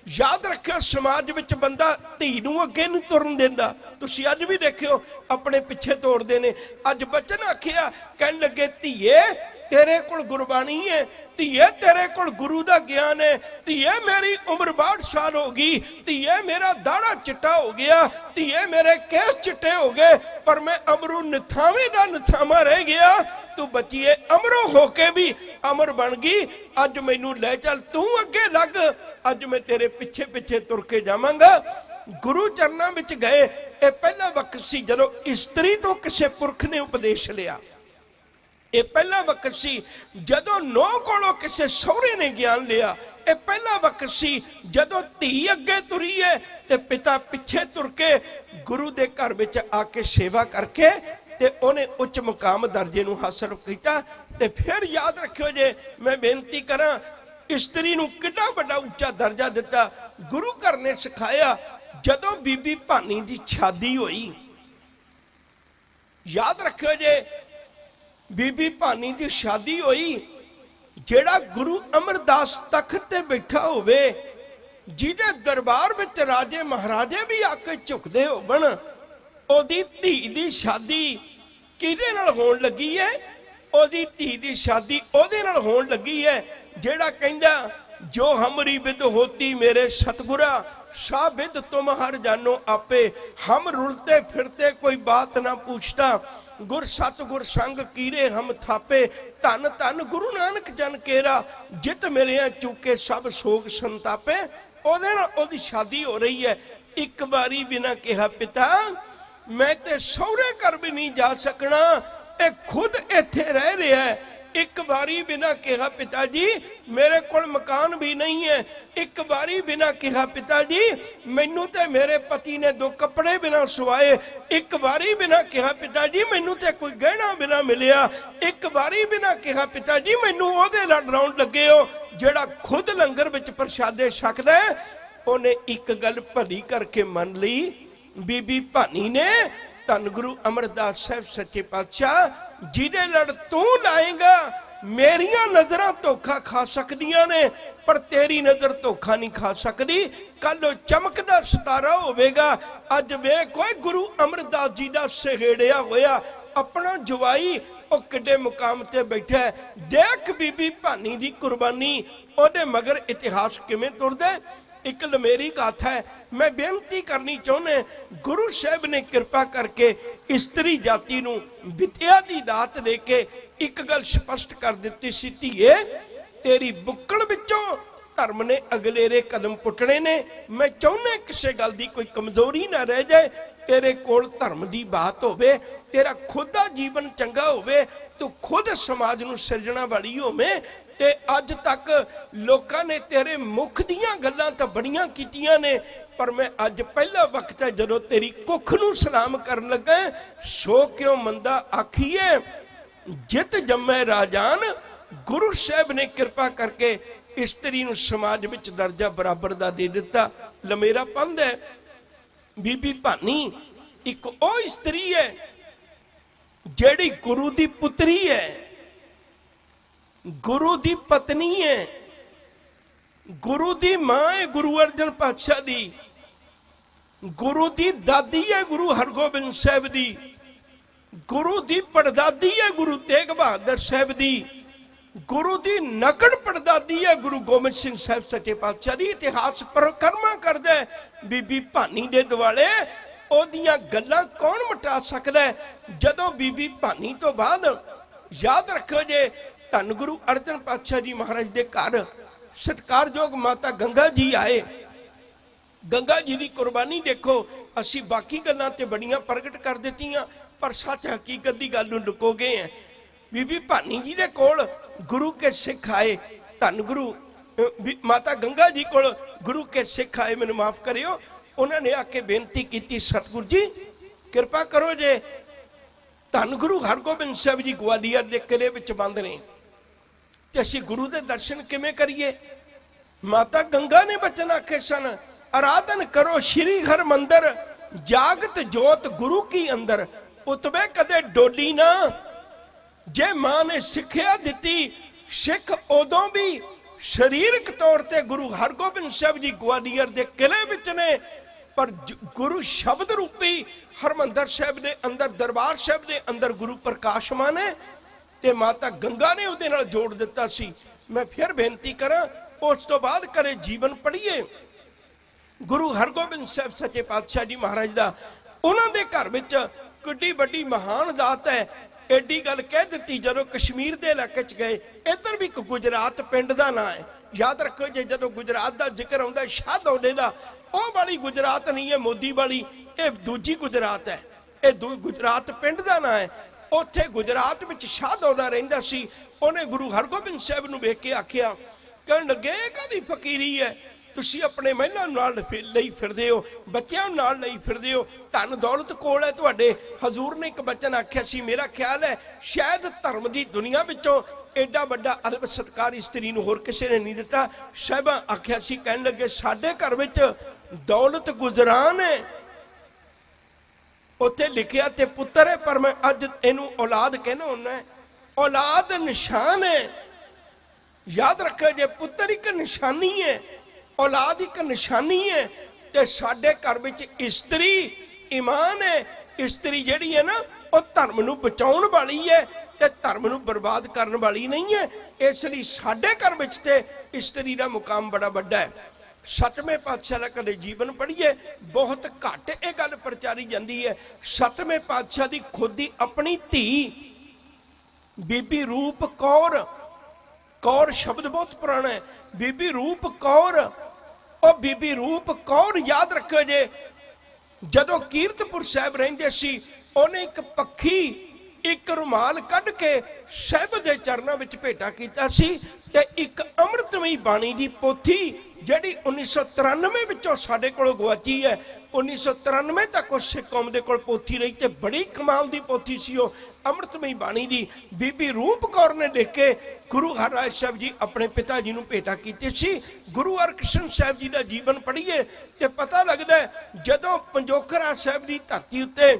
ਯਾਦ ਰੱਖਿਓ, ਸਮਾਜ ਵਿੱਚ ਬੰਦਾ ਧੀ ਨੂੰ ਅੱਗੇ ਨਹੀਂ ਤੁਰਨ ਦਿੰਦਾ। ਤੁਸੀਂ ਅੱਜ ਵੀ ਦੇਖਿਓ ਆਪਣੇ ਪਿੱਛੇ ਤੋੜਦੇ ਨੇ। ਅੱਜ ਬਚਨ ਆਖਿਆ, ਕਹਿਣ ਲੱਗੇ ਧੀਏ ਤੇਰੇ ਕੋਲ ਗੁਰਬਾਣੀ ਹੈ, ਧੀਏ ਤੇਰੇ ਕੋਲ ਗੁਰੂ ਦਾ ਗਿਆਨ ਹੈ, ਧੀਏ ਮੇਰੀ ਉਮਰ 62 ਸਾਲ ਹੋ ਗਈ, ਧੀਏ ਮੇਰਾ ਦਾੜਾ ਚਿੱਟਾ ਹੋ ਗਿਆ, ਧੀਏ ਮੇਰੇ ਕੇਸ ਚਿੱਟੇ ਹੋ ਗਏ, ਪਰ ਮੈਂ ਅਮਰੂ ਨਿਥਾਵੇਂ ਦਾ ਨਿਥਾਵਾਂ ਰਹਿ ਗਿਆ। ਤੂੰ ਬੱਚੀਏ ਅਮਰੋ ਹੋ ਕੇ ਵੀ ਅਮਰ ਬਣ ਗਈ। ਅੱਜ ਮੈਨੂੰ ਲੈ ਚੱਲ, ਤੂੰ ਅੱਗੇ ਲੱਗ, ਅੱਜ ਮੈਂ ਤੇਰੇ ਪਿੱਛੇ ਪਿੱਛੇ ਤੁਰ ਕੇ ਜਾਵਾਂਗਾ। ਗੁਰੂ ਚਰਨਾਂ ਵਿੱਚ ਗਏ। ਇਹ ਪਹਿਲਾ ਵਕਤ ਸੀ ਜਦੋਂ ਇਸਤਰੀ ਤੋਂ ਕਿਸੇ ਪੁਰਖ ਨੇ ਉਪਦੇਸ਼ ਲਿਆ। ਇਹ ਪਹਿਲਾ ਵਕਤ ਸੀ ਜਦੋਂ ਨੂੰਹ ਕੋਲੋਂ ਕਿਸੇ ਸਹੁਰੇ ਨੇ ਗਿਆਨ ਲਿਆ। ਇਹ ਪਹਿਲਾ ਵਕਤ ਸੀ ਜਦੋਂ ਧੀ ਅੱਗੇ ਤੁਰੀ ਹੈ ਤੇ ਪਿਤਾ ਪਿੱਛੇ ਤੁਰ ਕੇ ਗੁਰੂ ਦੇ ਘਰ ਵਿੱਚ ਆ ਕੇ ਸੇਵਾ ਕਰਕੇ ਤੇ ਉਹਨੇ ਉੱਚ ਮੁਕਾਮ ਦਰਜੇ ਨੂੰ ਹਾਸਲ ਕੀਤਾ। ਤੇ ਫਿਰ ਯਾਦ ਰੱਖਿਓ ਜੇ, ਮੈਂ ਬੇਨਤੀ ਕਰਾਂ, ਇਸਤਰੀ ਨੂੰ ਕਿੰਨਾ ਵੱਡਾ ਉੱਚਾ ਦਰਜਾ ਦਿੱਤਾ ਗੁਰੂ ਘਰ ਨੇ ਸਿਖਾਇਆ। ਜਦੋਂ ਬੀਬੀ ਭਾਨੀ ਦੀ ਸ਼ਾਦੀ ਹੋਈ, ਯਾਦ ਰੱਖਿਓ ਜੇ, ਬੀਬੀ ਭਾਨੀ ਦੀ ਸ਼ਾਦੀ ਹੋਈ, ਜਿਹੜਾ ਗੁਰੂ ਅਮਰਦਾਸ ਤਖਤ ਤੇ ਬੈਠਾ ਹੋਵੇ, ਜਿਹਦੇ ਦਰਬਾਰ ਵਿੱਚ ਰਾਜੇ ਮਹਾਰਾਜੇ ਵੀ ਆ ਕੇ ਝੁਕਦੇ ਹੋਵਣ, ਉਹਦੀ ਧੀ ਦੀ ਸ਼ਾਦੀ ਕਿਹਦੇ ਨਾਲ ਹੋਣ ਲੱਗੀ ਹੈ? ਉਹਦੀ ਧੀ ਦੀ ਸ਼ਾਦੀ ਉਹਦੇ ਨਾਲ ਹੋਣ ਲੱਗੀ ਹੈ ਜਿਹੜਾ ਕਹਿੰਦਾ, ਜੋ ਹਮਰੀ ਵਿਦ ਹੋਤੀ ਮੇਰੇ ਸਤਗੁਰਾ, ਸ਼ਾ ਵਿਦ ਤੁਮ ਹਰ ਜਾਨੋ ਆਪੇ, ਹਮ ਰੁਲਤੇ ਫਿਰਤੇ ਕੋਈ ਬਾਤ ਨਾ ਪੁੱਛਤਾ, ਗੁਰ ਸਤਗੁਰ ਸੰਗ ਕੀਰੇ ਹਮ ਥਾਪੇ, ਧੰਨ ਧੰਨ ਗੁਰੂ ਨਾਨਕ ਜਨ ਕੇਰਾ, ਜਿਤ ਮਿਲਿਆ ਚੁੱਕੇ ਸਭ ਸੋਗ ਸੰਤਾਪੇ। ਉਹਦੇ ਨਾਲ ਉਹਦੀ ਸ਼ਾਦੀ ਹੋ ਰਹੀ ਹੈ। ਇੱਕ ਵਾਰੀ ਬਿਨਾਂ ਕਿਹਾ, ਪਿਤਾ ਮੈਂ ਤੇ ਸਹੁਰੇ ਘਰ ਵੀ ਨਹੀਂ ਜਾ ਸਕਣਾ, ਇਹ ਖੁਦ ਇੱਥੇ ਰਹਿ ਰਿਹਾ ਹੈ। ਇੱਕ ਵਾਰੀ ਬਿਨਾਂ ਕਿਹਾ, ਪਿਤਾ ਜੀ ਮੇਰੇ ਕੋਲ ਮਕਾਨ ਵੀ ਨਹੀਂ ਹੈ। ਇੱਕ ਵਾਰੀ ਬਿਨਾਂ ਕਿਹਾ, ਪਿਤਾ ਜੀ ਮੈਨੂੰ ਤੇ ਮੇਰੇ ਪਤੀ ਨੇ 2 ਕੱਪੜੇ ਬਿਨਾਂ ਸਵਾਏ। ਇੱਕ ਵਾਰੀ ਬਿਨਾਂ ਕਿਹਾ, ਪਿਤਾ ਜੀ ਮੈਨੂੰ ਤੇ ਕੋਈ ਗਹਿਣਾ ਬਿਨਾਂ ਮਿਲਿਆ। ਇੱਕ ਵਾਰੀ ਬਿਨਾਂ ਕਿਹਾ, ਪਿਤਾ ਜੀ ਮੈਨੂੰ ਉਹਦੇ ਨਾਲ ਡਰਾਉਣ ਲੱਗੇ ਹੋ ਜਿਹੜਾ ਖੁਦ ਲੰਗਰ ਵਿੱਚ ਪ੍ਰਸ਼ਾਦੇ ਛਕਦਾ। ਉਹਨੇ ਇੱਕ ਗੱਲ ਭਲੀ ਕਰਕੇ ਮੰਨ ਲਈ। ਬੀਬੀ ਭਾਨੀ ਨੇ, ਧੰਨ ਗੁਰੂ ਅਮਰਦਾਸ ਸਾਹਿਬ ਸੱਚੇ ਪਾਤਸ਼ਾਹ, ਜਿਹਦੇ ਲੜ ਤੂੰ ਲਾਏਗਾ, ਮੇਰੀਆਂ ਨਜ਼ਰਾਂ ਧੋਖਾ ਖਾ ਸਕਦੀਆਂ ਨੇ ਪਰ ਤੇਰੀ ਨਜ਼ਰ ਧੋਖਾ ਨਹੀਂ ਖਾ ਸਕਦੀ। ਕੱਲ ਉਹ ਚਮਕਦਾ ਸਿਤਾਰਾ ਹੋਵੇਗਾ। ਅੱਜ ਵੇਖ ਕੋਈ ਗੁਰੂ ਅਮਰਦਾਸ ਜੀ ਦਾ ਸਹੇੜਿਆ ਹੋਇਆ अपना जवाई ਉਹ ਕਿੱਡੇ ਮੁਕਾਮ ਤੇ ਬੈਠਾ ਦੇਖ ਬੀਬੀ ਭਾਨੀ ਦੀ ਕੁਰਬਾਨੀ ਉਹਦੇ ਮਗਰ ਇਤਿਹਾਸ ਕਿਵੇਂ ਤੁਰਦਾ। ਇੱਕ ਲਮੇਰੀ ਗਾਥਾ ਹੈ, ਮੈਂ ਬੇਨਤੀ ਕਰਨੀ ਚਾਹੁੰਦਾ ਗੁਰੂ ਸਾਹਿਬ ਨੇ ਕਿਰਪਾ ਕਰਕੇ ਇਸਤਰੀ ਜਾਤੀ ਨੂੰ ਵਿਦਿਆ ਦੀ ਦਾਤ ਦੇ ਕੇ ਇੱਕ ਗੱਲ ਸਪਸ਼ਟ ਕਰ ਦਿੱਤੀ ਸੀ, ਧੀਏ ਤੇਰੀ ਬੁੱਕਲ ਵਿੱਚੋਂ ਧਰਮ ਨੇ ਅਗਲੇਰੇ ਕਦਮ ਪੁੱਟਣੇ ਨੇ। ਮੈਂ ਚਾਹੁੰਦਾ ਕਿਸੇ ਗੱਲ ਦੀ ਕੋਈ ਕਮਜ਼ੋਰੀ ਨਾ ਰਹਿ ਜਾਏ, ਤੇਰੇ ਕੋਲ ਧਰਮ ਦੀ ਬਾਤ ਹੋਵੇ, तेरा खुद का जीवन चंगा होवे, तू खुद समाज नूं सिरजणा वाली होवे। ते अज तक लोकां ने तेरे मुख दीयां गल्लां तां बड़ियां कीतियां ने, पर मैं अज पहला वक्त है जदों तेरी कुख नूं सलाम करन लगा, सो क्यों मंदा आखीए जित जम्मे राजान। गुरु साहब ने कृपा करके इस्त्री नूं समाज विच दर्जा बराबर दा दे दिता। लमेरा पंध है, बीबी भानी एक ओ इस्त्री है ਜਿਹੜੀ ਗੁਰੂ ਦੀ ਪੁੱਤਰੀ ਹੈ, ਗੁਰੂ ਦੀ ਪਤਨੀ ਹੈ, ਗੁਰੂ ਦੀ ਮਾਂ ਹੈ ਗੁਰੂ ਅਰਜਨ ਪਾਤਸ਼ਾਹ ਦੀ, ਗੁਰੂ ਦੀ ਦਾਦੀ ਹੈ ਗੁਰੂ ਹਰਗੋਬਿੰਦ ਸਾਹਿਬ ਦੀ, ਗੁਰੂ ਦੀ ਪੜਦਾਦੀ ਹੈ ਗੁਰੂ ਤੇਗ ਬਹਾਦਰ ਸਾਹਿਬ ਦੀ, ਗੁਰੂ ਦੀ ਨਕੜ ਪੜਦਾਦੀ ਹੈ ਗੁਰੂ ਗੋਬਿੰਦ ਸਿੰਘ ਸਾਹਿਬ ਸੱਚੇ ਪਾਤਸ਼ਾਹ ਦੀ। ਇਤਿਹਾਸ ਪਰਿਕਰਮਾ ਕਰਦਾ ਬੀਬੀ ਭਾਨੀ ਦੇ ਦੁਆਲੇ। ਉਹਦੀਆਂ ਗੱਲਾਂ ਕੌਣ ਮਿਟਾ ਸਕਦਾ ਜਦੋਂ ਬੀਬੀ ਭਾਨੀ ਤੋਂ ਬਾਅਦ ਯਾਦ ਰੱਖੋ ਜੇ ਧੰਨ ਗੁਰੂ ਅਰਜਨ ਪਾਤਸ਼ਾਹ ਜੀ ਮਹਾਰਾਜ ਦੇ ਘਰ ਸਤਿਕਾਰਯੋਗ ਮਾਤਾ ਗੰਗਾ ਜੀ ਆਏ। ਗੰਗਾ ਜੀ ਦੀ ਕੁਰਬਾਨੀ ਦੇਖੋ, ਅਸੀਂ ਬਾਕੀ ਗੱਲਾਂ ਤੇ ਬੜੀਆਂ ਪ੍ਰਗਟ ਕਰ ਦਿੱਤੀਆਂ, ਪਰ ਸੱਚ ਹਕੀਕਤ ਦੀ ਗੱਲ ਨੂੰ ਲੁਕੋ ਗਏ ਆ। ਬੀਬੀ ਭਾਨੀ ਜੀ ਦੇ ਕੋਲ ਗੁਰੂ ਕੇ ਸਿੱਖ ਆਏ, ਧੰਨ ਗੁਰੂ ਮਾਤਾ ਗੰਗਾ ਜੀ ਕੋਲ ਗੁਰੂ ਕੇ ਸਿੱਖ ਆਏ, ਮੈਨੂੰ ਮਾਫ ਕਰਿਓ। उन्होंने आके बेनती की, सतगुरु जी कृपा करो जे धन गुरु हरगोबिंद साहब जी ग्वालियर के किले विच बंद ने, ते असीं गुरु दे दर्शन किवें करिए। माता गंगा ने बचन आखे सन, आराधन करो श्री हर मंदिर, जागत जोत गुरु की अंदर, उतवे कदे डोली ना। जे मां ने सिक्ख्या दिती, सिख उदों भी शरीरक तौर पर गुरु हरगोबिंद साहब जी ग्वालियर के किले विच ने, पर गुरु शब्द रूपी हरमंदर साहब के अंदर दरबार साहब के अंदर गुरु प्रकाशमान है, ते माता गंगा ने उहदे नाल जोड़ दिता सी। मैं फिर बेनती करा, उस तो बाद करे जीवन पढ़िए गुरु हरगोबिंद साहब सच्चे पातशाह जी महाराज का। उन्होंने घर विच किड्डी वड्डी महान दात है। एडी गल कह दी जदों कश्मीर के इलाके च गए, इधर भी एक गुजरात पिंड का नाम है, याद रखो जे जदों गुजरात का जिक्र आउंदा शाहदौले दा, ਉਹ ਵਾਲੀ ਗੁਜਰਾਤ ਨਹੀਂ ਹੈ ਮੋਦੀ ਵਾਲੀ, ਇਹ ਦੂਜੀ ਗੁਜਰਾਤ ਹੈ, ਇਹ ਗੁਜਰਾਤ ਪਿੰਡ ਦਾ ਨਾਂ ਹੈ। ਉੱਥੇ ਗੁਜਰਾਤ ਵਿੱਚ ਸ਼ਾਹਦੌਲਾ ਰਹਿੰਦਾ ਸੀ। ਉਹਨੇ ਗੁਰੂ ਹਰਗੋਬਿੰਦ ਸਾਹਿਬ ਨੂੰ ਵੇਖ ਕੇ ਆਖਿਆ, ਕਹਿਣ ਲੱਗੇ ਕਾਹਦੀ ਫਕੀਰੀ ਹੈ, ਤੁਸੀਂ ਆਪਣੇ ਮਹਿਲਾਂ ਨਾਲ ਲਈ ਫਿਰਦੇ ਹੋ, ਬੱਚਿਆਂ ਨਾਲ ਲਈ ਫਿਰਦੇ ਹੋ, ਧਨ ਦੌਲਤ ਕੋਲ ਹੈ ਤੁਹਾਡੇ। ਹਜ਼ੂਰ ਨੇ ਇੱਕ ਬਚਨ ਆਖਿਆ ਸੀ, ਮੇਰਾ ਖਿਆਲ ਹੈ ਸ਼ਾਇਦ ਧਰਮ ਦੀ ਦੁਨੀਆ ਵਿੱਚੋਂ एडा वड्डा अदब सत्कार स्त्री नूं होर किसी ने नहीं दिता। साहिबा आख्या सी, कहन लगे साडे घर विच दौलत गुजरान है, उत्थे लिखिया ते पुत्र है, पर मैं अज इहनूं औलाद कहना हुंदा। औलाद निशान है, याद रखो जे पुत्र एक निशानी है, औलाद एक निशानी है। ते साडे घर विच इस्त्री ईमान है। इस्त्री जिहड़ी है ना, वो धर्म नूं बचाउण वाली है, धर्म नूं बर्बाद करने वाली नहीं है। इसलिए साडे घर विच ते इस्त्री का मुकाम बड़ा वड्डा है। सतवें पातशाह का कदे जीवन पढ़िए, बहुत घट ये गल प्रचारी जाती है। सतवें पातशाह की खुद की अपनी धी बीबी रूप कौर, कौर शब्द बहुत पुराना है, बीबी रूप कौर। और बीबी रूप कौर याद रखो जे जदों कीरतपुर साहब रहिंदे सी, उन्हें एक पक्षी एक रुमाल कढ़ के साहिब के चरणों में भेटा किया सी। ते एक अमृतमई बाणी की पोथी जिहड़ी 1993 विचों साडे कोल गवाची है, 1993 तक उस सिख कौम दे कोल पोथी रही, ते बड़ी कमाल की पोथी सी वो अमृतमई बाणी की। बीबी रूप कौर ने लिख के गुरु हरराय साहब जी अपने पिता जी नूं भेटा कीती सी। गुरु हरकृष्ण साहब जी का जीवन पढ़िए तो पता लगता है जदों पंजोखरा साहब की धरती उत्ते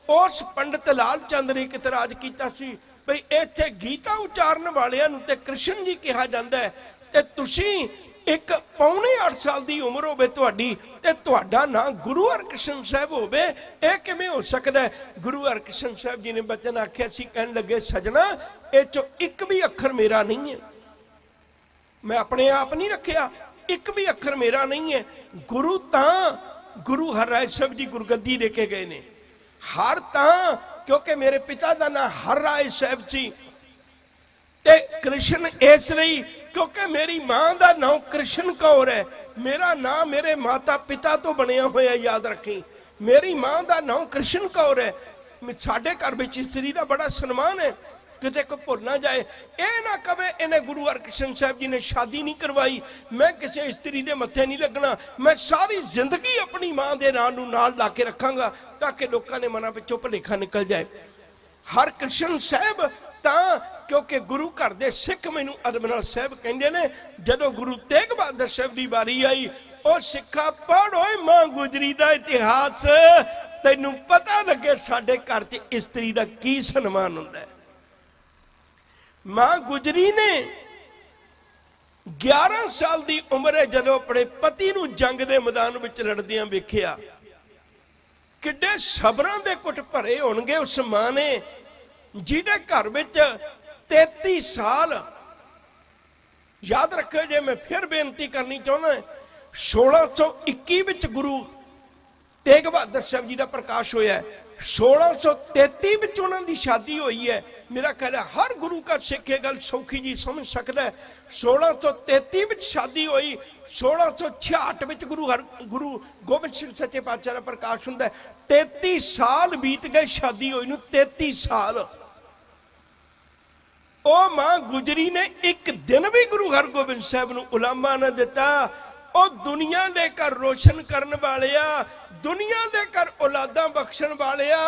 उस पंडित लाल चंद ने एक इतराज किया सी, भाई इत्थे गीता उचारण वालियां नूं ते कृष्ण जी कहा जाता है, ते तुसीं एक पौने 8 साल की उम्र होवे तुहाडी ते तुहाडा नाम गुरु हरकृष्ण साहब होवे, यह किवें हो सकदा है? गुरु हरकृष्ण साहब जी ने बचन आख्या सी, कहन लगे सजना ये चो एक भी अखर मेरा नहीं है, मैं अपने आप नहीं रखिया, एक भी अखर मेरा नहीं है। गुरु तां गुरु हरराय साहब जी गुरगद्दी लेके गए ने, हर तां क्योंकि मेरे पिता का नाम हरराय साहब सी, ते कृष्ण इसलिए क्योंकि मेरी मां का नाम कृष्ण कौर है, मेरा नाम मेरे माता पिता तो बनया होया, याद रखी मेरी मां का नाम कृष्ण कौर है। साडे घर में स्त्री का बड़ा सम्मान है, किते कोई भुल ना जाए, ये ना कवे इन्हें गुरु हरकृष्ण साहब जी ने शादी नहीं करवाई, मैं किसी स्त्री के मत्थे नहीं लगना, मैं सारी जिंदगी अपनी मां के नाम नूं नाल ला के रखांगा ताकि लोगों ने मना पिछों भुलेखा निकल जाए। हरकृष्ण साहब तां क्योंकि गुरु घर दे सिख मैनू अदब साहब कहंदे ने, जदों गुरु तेग बहादुर साहब की बारी आई, ओ सिखा पढ़ ओए मां गुजरी का इतिहास, तैनू पता लगे साडे घर च स्त्री का की सन्मान हुंदा है। मां गुजरी ने 11 साल की उम्र है जदों अपने पति नूं जंग के मैदान में लड़दियां वेखिया, किड्डे सबरां दे कुट भरे होणगे उस मां ने, जिहदे घर में 33 साल, याद रखो जे मैं फिर बेनती करनी चाहना, 1621 विच गुरु तेग बहादुर साहब जी का प्रकाश होया, 1633 विच उन्हां दी शादी हुई है। मेरा ख्याल है हर गुरु का सिख ये गल सौखी जी समझ सकता है। 1633 विच शादी हुई, 1666 विच गुरु गोबिंद सिंह सच्चे पातशाह का प्रकाश हुंदा है। 33 साल बीत गए शादी हुई नूं, 33 साल। ओ मां गुजरी ने एक दिन भी गुरु हरगोबिंद साहब नूं उलामा न दिता। ओ दुनिया दे घर रोशन करन वालिया, दुनिया दे घर औलादां बख्शण वालिया,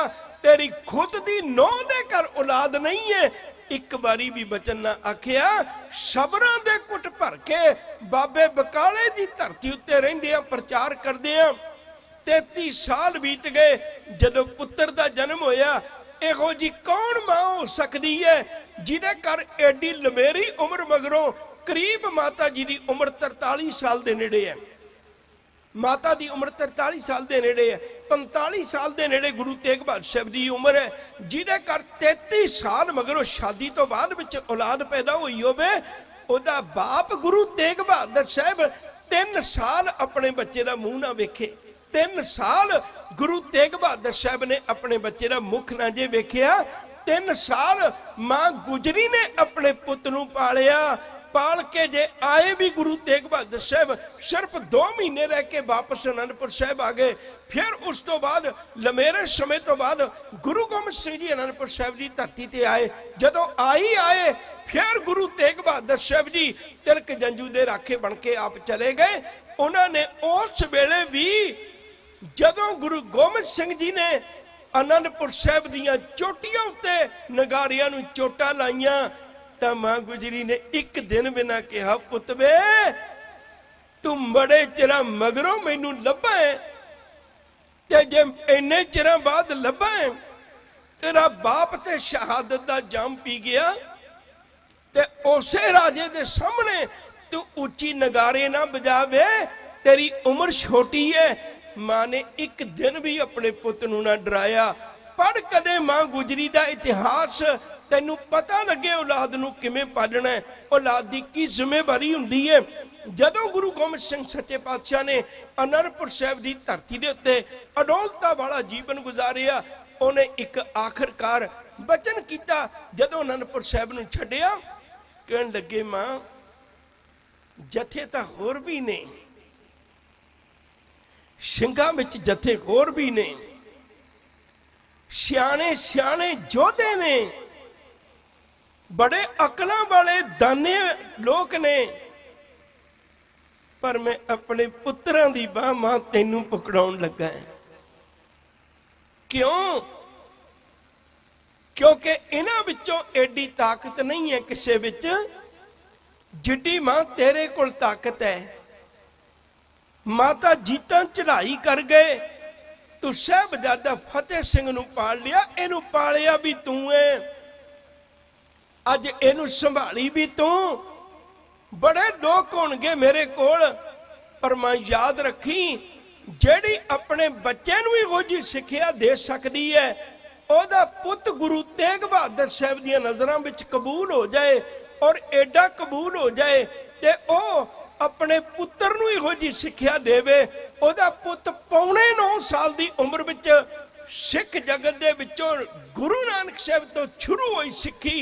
तेरी खुद दी नौ दे घर औलाद नहीं है, एक बारी भी बचन ना आखिया। सबरां दे कुट भर के बाबे बकाले दी धरती उत्ते रहिंदे प्रचार करदे आ। 33 साल बीत गए, जदों पुत्र दा जन्म होया, इहो जी कौन मां हो सकती है जिहदे घर एडी लमेरी उम्र मगरों करीब माता जी की उम्र 43 साल के नेड़े है, माता की उम्र 43 साल के नेड़े है, 45 साल के नेड़े गुरु तेग बहादुर साहब की उम्र है, जिहदे घर 33 साल मगरों शादी तो बाद विच औलाद पैदा हुई होवे। उहदा बाप गुरु तेग बहादुर साहब 3 साल अपने बच्चे का मूँह ना वेखे, 3 साल गुरु तेग बहादुर साहब ने अपने बच्चे का मुख ना जे वेखिया। 3 साल मां गुजरी ने अपने पुत नूं पालिया, पाल के जे आए भी गुरु तेग बहादुर साहब सिर्फ 2 महीने रह के वापस आनंदपुर साहब आ गए। फिर उस तो बाद लमेरे समय तो बाद गुरु गोबिंद सिंह जी आनंदपुर साहब की धरती ते आए। जदों आए फिर गुरु तेग बहादुर साहब जी तिलक जंजू दे राखे बन के आप चले गए। उन्होंने उस वेले भी जदों गुरु गोबिंद सिंह जी ने आनंदपुर साहब दियां चोटियां उत्ते नगारियां नूं चोटां लाइयां, तां मां गुजरी ने एक दिन बिना कहा, पुत वे तू बड़े चिरां मगरों मैनू लभा है, ते जे इन्ने चिरां बाद लभा है, तेरा बाप ते शहादत दा जाम पी गया, ते उसे राजे दे सामने तू उच्ची नगारे ना बजावे, तेरी उम्र छोटी है। मां ने एक दिन भी अपने पुत नूं ना डराया। पढ़ कदे मां गुजरी दा इतिहास, तैनू पता लगे औलाद नूं किवें पालना है, औलाद की की जिम्मेवारी हुंदी है। जदों गुरु गोबिंद सिंह सच्चे पातशाह ने आनंदपुर साहब की धरती के उत्ते अडोलता वाला जीवन गुजारिया, उन्हें एक आखिरकार बचन किया। जदों आनंदपुर साहब नूं छड्डिया, कहण लगे मां जथे तां होर भी ने, ਸਿੰਘਾਂ ਵਿੱਚ जथे होर भी ने, सियाने सियाने जोधे ने, बड़े अकलां वाले दाने लोग ने, पर मैं अपने पुत्रां दी बाह मां तैनू पकड़ाउण लगा है। क्यों? क्योंकि इन्हां विचों एडी ताकत नहीं है किसे विच जिड्डी मां तेरे कोल ताकत है। माता जीतां चढ़ाई कर गए, तू साहबजादा फतेह सिंह नूं पाल लिया, इनू पालिया भी तू है, अज इनू संभाली भी तू, बड़े लोग होणगे मेरे कोल, पर मैं याद रखी ਜਿਹੜੀ अपने बच्चे नूं ਇਹੋ ਜਿਹੀ सिक्ख्या दे सकती है, ਉਹਦਾ पुत गुरु तेग बहादुर साहब ਦੀਆਂ नज़रां ਵਿੱਚ कबूल हो जाए और एडा कबूल हो जाए ते ਉਹ अपने पुत्र नूं ਇਹੋ ਜਿਹੀ सिक्ख्या देवे। ਉਹਦਾ पुत पौने 9 साल ਦੀ उम्र ਵਿੱਚ सिख जगत दे विचों गुरु नानक साहब तो शुरू हुई सिक्खी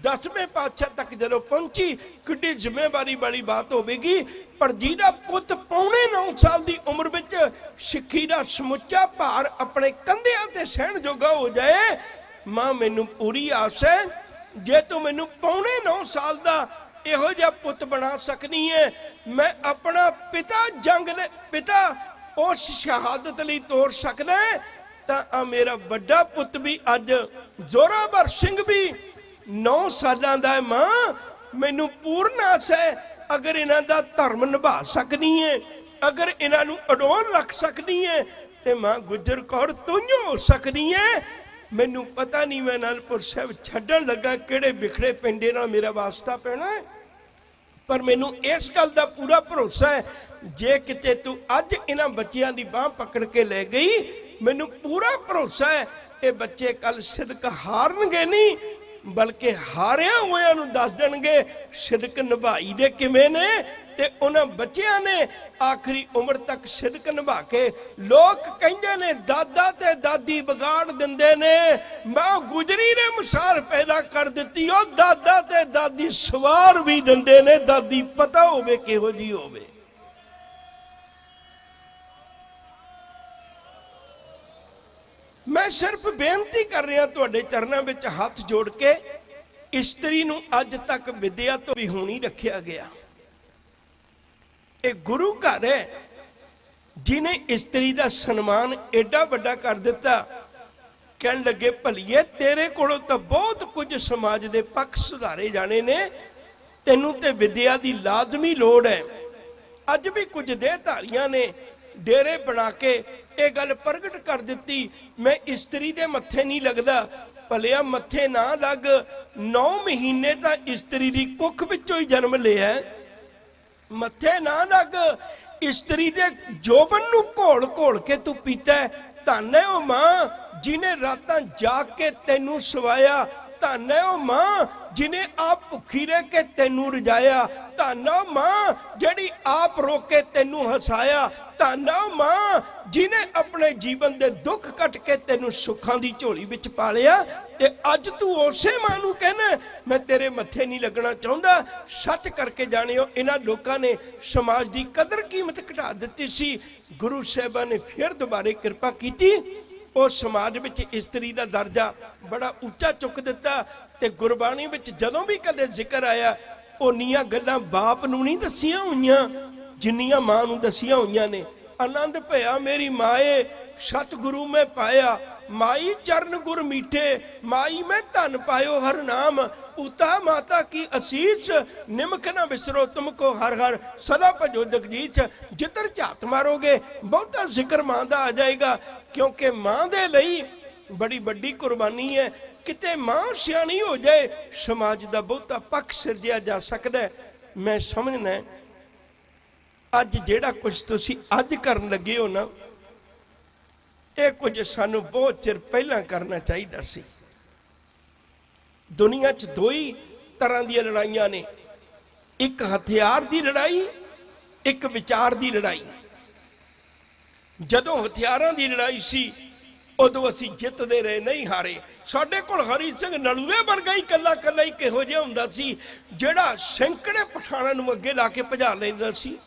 10वें पातशाह तक जदों पहुंची, किड्डी जिम्मेवारी वाली बात होगी। पर जिहदा पुत पौने 9 साल की उम्र विच सिक्खी दा समुच्चा भार अपने कंधियां ते सहण जोगा हो जाए, मां मैनू पूरी आस है जे तू मैनू पौने 9 साल का इहो जिहा पुत बना सकनी है, मैं अपना पिता जंग ने पिता उस शहादत लई तोड़ सकना है। तो मेरा बड़ा पुत भी अज जोरावर सिंह भी 9 सालां दा है। मां मैनू पूर्ण आस है अगर इन्हां दा धर्म निभा सकनी है, अगर इन्हां नू अडोल रख सकनी है, तो मां गुजर कौर तूं हो सकनी है। मैनू पता नहीं मैं आनंदपुर साहब छड्डण लगा किहड़े बिखड़े पिंडे नाल मेरा वास्ता पैना है, पर मैनू इस गल का पूरा भरोसा है जे किते तू अज इन्हां बच्चियां दी बांह पकड़ के ले गई, मैनू पूरा भरोसा है ये बच्चे कल सिदक हारनगे नहीं बल्कि हारिया होया नूं दस देणगे सिदक निभाई दे किवें ने। ते उन्हां बच्चियां ने आखिरी उम्र तक सिदक निभा के, लोग कहिंदे ने दादा ते दादी बिगाड़ दिंदे ने, मां गुजरी ने मिसाल पैदा कर दित्ती। ओ दादा ते दादी सवार भी दिंदे ने, दादी पता होवे किहो जी होवे। मैं सिर्फ बेनती कर रहा तुहाडे चरणों में हाथ जोड़ के, इस्त्री नूं अज तक विद्या तो भी होनी रखिया गया। एक गुरु घर है जिन्हें इस्त्री का सन्मान एडा वड्डा कर दिता। कहन लगे भलीए तेरे कोलों तो बहुत कुछ समाज के पक्ष सुधारे जाने ने, तैनूं ते विद्या की लाजमी लोड़ है। अज भी कुछ देहधारियां ने डेरे बना के ये गल प्रगट कर दी, मैं इस्त्री दे मत्थे नहीं लगता। भलिया मत्थे ना लग, 9 महीने तो इस्त्री की कुख विचों ही जन्म लिया, मत्थे ना लग, इस्त्री दे जोबन नूं घोल घोल के तू पीता है। धन है वो मां जिन्हें रातां जाग के तैनूं सवाया, धन है वो मां जिन्हें आप भुखी रह के तैनूं रजाया, धन है वो मां जिहड़ी आप रो के तैनूं हसाया, धन है वो मां जिन्हें अपने जीवन दे दुख कट के तैनूं सुखां दी झोली विच पालिया। ते अज तू उसे मां नूं कहना मैं तेरे मत्थे नहीं लगना चाहुंदा। सच करके जानियो इन्हां लोकां ने समाज की कदर कीमत घटा दित्ती सी। गुरु साहिबां ने फिर दोबारे कृपा कीती, उस समाज विच इस्त्री का दर्जा बड़ा उच्चा चुक दिता। ते गुरबाणी विच जदों भी कदे जिक्र आया उन्नियां गल्लां बाप नूं नहीं दसियां होईयां जिन्नियां मां नूं दसियां होईयां ने। आनंद भया मेरी माए सतगुरु में पाया, माई चरण गुर मीठे, माई में धन पायो हर नाम, उता माता की असीस, निमक न बिसरो तुमको हर हर, सदा भजो जगदीश। जिधर झात मारोगे बहुता जिक्र मां दा आ जाएगा, क्योंकि मां दे लई बड़ी बड़ी कुर्बानी है। किते मां सियाणी हो जाए समाज का बहुता पक्ष सिरजिया जा सकता है। मैं समझना अज जेड़ा कुछ तुसी अज करन लगे हो ना, ये कुछ सानू बहुत चिर पहला करना चाहिए सी। दुनिया च दो ही तरह दी लड़ाइयां ने, एक हथियार की लड़ाई, एक विचार की लड़ाई। जदों हथियारों की लड़ाई सी उदों असीं जितदे रहे, नहीं हारे। साडे कोल हरी सिंह नलूए वर्गा ही कल्ला कल्ला ही किहो जिहा हुंदा सी जिहड़ा सैकड़े पठाणां नूं अगे ला के भजा लैंदा सी।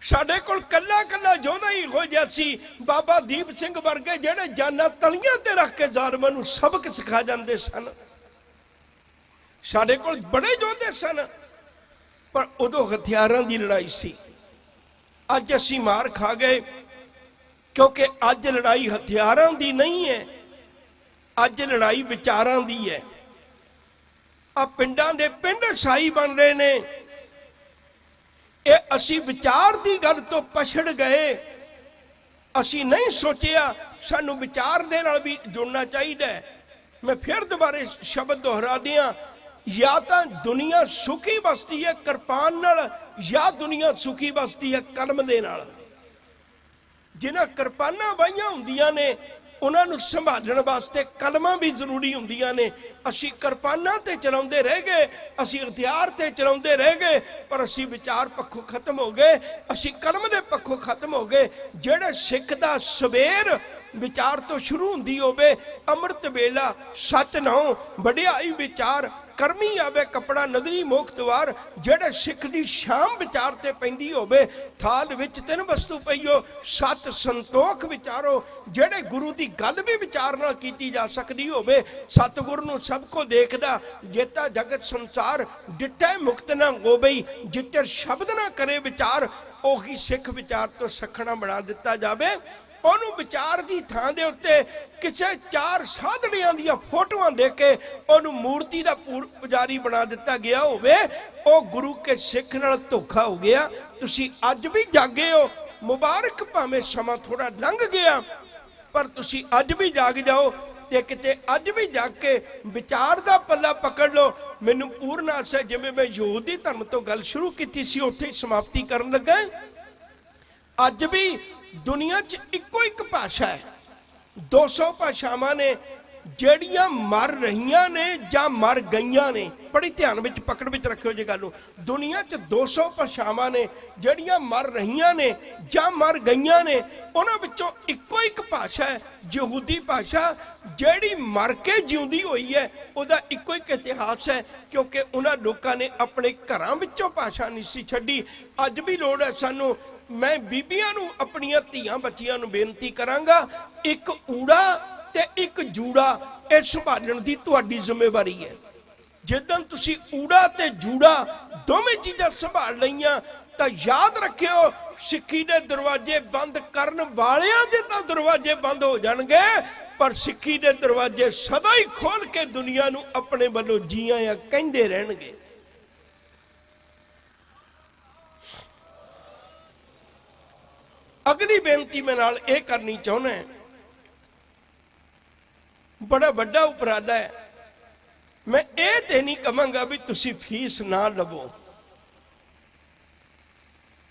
साडे कोल कल्ला कल्ला योधा ही हो जिहा सी बाबा दीप सिंह वर्गे जिहड़े जाना तलियां ते रख के ज़ालिमां नूं सबक सिखा जांदे सन। साडे कोल बड़े योधे सन, पर उदों हथियारां दी लड़ाई सी। अज असीं मार खा गए, क्योंकि अज लड़ाई हथियारां दी नहीं है, अज लड़ाई विचारां दी है। आ पिंडां दे पिंड साई बन रहे ने, ये असी विचार की गल तो पछड़ गए। असी नहीं सोचिया सानू विचार दे नाल भी जुड़ना चाहिए। मैं फिर दोबारे शब्द दोहरा दियां, या तो दुनिया सुखी बसती है किरपान नाल, या दुनिया सुखी बसती है कलम दे नाल। जिन्हां किरपानां बाहियां हुंदियां ने उन्हां नूं संभालण वास्ते कलमां भी जरूरी हुंदियां ने। असीं किरपानां ते चलाउंदे रह गए, असीं हथियार ते चलाउंदे रह गए, पर असीं विचार पक्षों खत्म हो गए, असीं कलम दे पक्षों खत्म हो गए। जिहड़े सिख दा सवेर विचार तो शुरू हुंदी होवे, अमृत वेला सच नौ वडियाई विचार करमी आवे कपड़ा नदरी मोख द्वार। जेड़े सिख दी शाम विचार ते पैंदी होवे, थाल विच तिन वस्तु पईओ सत संतोख विचारो। जेड़े गुरु दी गल भी विचार नाल कीती जा सकदी होवे, सतगुर नूं सब को देखदा जेता जगत संसार डिठै मुक्त ना होवई। जिटर शब्द ना करे विचार, ओही सिख विचार तो सखना बना दिता जावे। ਉਹਨੂੰ ਵਿਚਾਰ ਦੀ ਥਾਂ ਦੇ ਉੱਤੇ ਕਿਸੇ ਚਾਰ ਸਾਧੜਿਆਂ ਦੀਆਂ ਫੋਟੋਆਂ ਦੇ ਕੇ ਉਹਨੂੰ ਮੂਰਤੀ ਦਾ ਪੁਜਾਰੀ ਬਣਾ ਦਿੱਤਾ ਗਿਆ ਹੋਵੇ, ਉਹ ਗੁਰੂ ਕੇ ਸਿੱਖ ਨਾਲ ਧੋਖਾ ਹੋ ਗਿਆ। ਤੁਸੀਂ ਅੱਜ ਵੀ ਜਾਗੇ ਹੋ, ਮੁਬਾਰਕ ਭਾਵੇਂ ਸਮਾਂ ਥੋੜਾ ਲੰਘ ਗਿਆ, ਪਰ ਤੁਸੀਂ ਅੱਜ ਵੀ ਜਾਗ ਜਾਓ ਤੇ ਕਿਤੇ ਅੱਜ ਵੀ ਜਾਗ ਕੇ ਵਿਚਾਰ ਦਾ ਪੱਲਾ ਪਕੜ ਲਓ। ਮੈਨੂੰ ਪੂਰਨ ਆਸ ਹੈ ਜਿਵੇਂ ਮੈਂ ਯਹੂਦੀ ਧਰਮ ਤੋਂ ਗੱਲ ਸ਼ੁਰੂ ਕੀਤੀ ਸੀ, ਉੱਥੇ ਹੀ ਸਮਾਪਤੀ ਕਰਨ ਲੱਗਾ। ਅੱਜ ਵੀ दुनिया च इको एक भाषा है, 200 भाषावां ने ਜਿਹੜੀਆਂ मर रही ने ਜਾਂ मर गईयां ने। बड़ी ध्यान विच पकड़ विच रखियो जी गल। दुनिया च 200 भाषावां ने ਜਿਹੜੀਆਂ मर रही ने ਜਾਂ मर गईयां ने, उन्हां विचों इको एक भाषा है यहूदी भाषा, ਜਿਹੜੀ मर के जिउंदी होई है। ਉਹਦਾ इको एक इतिहास है, क्योंकि उन्हां लोकां ने अपने घरां विचों भाषा नहीं सी छड्डी। अज भी लोड़ है सानू। मैं बीबियां नूं अपणियां धीआं बच्चियां नूं बेनती करांगा, एक ऊड़ा ते एक जूड़ा ਇਹ ਸੰਭਾਲਣ ਦੀ ਤੁਹਾਡੀ ਜ਼ਿੰਮੇਵਾਰੀ ਹੈ। ਜਿੱਦਣ ਤੁਸੀਂ ਊੜਾ ਤੇ ਜੂੜਾ ਦੋਵੇਂ ਚੀਜ਼ਾਂ ਸੰਭਾਲ ਲਈਆਂ ਤਾਂ ਯਾਦ ਰੱਖਿਓ, ਸਿੱਖੀ ਦੇ ਦਰਵਾਜ਼ੇ ਬੰਦ ਕਰਨ ਵਾਲਿਆਂ ਦੇ ਤਾਂ ਦਰਵਾਜ਼ੇ ਬੰਦ ਹੋ ਜਾਣਗੇ, ਪਰ ਸਿੱਖੀ ਦੇ ਦਰਵਾਜ਼ੇ ਸਦਾ ਹੀ ਖੋਲ ਕੇ ਦੁਨੀਆ ਨੂੰ ਆਪਣੇ ਵੱਲੋਂ ਜੀ ਆਇਆਂ ਕਹਿੰਦੇ ਰਹਿਣਗੇ। अगली बेनती मैं नाल ये करनी चाहना, बड़ा बड़ा उपराला है। मैं ये तो नहीं कहांगा भी तुसी फीस ना लवो,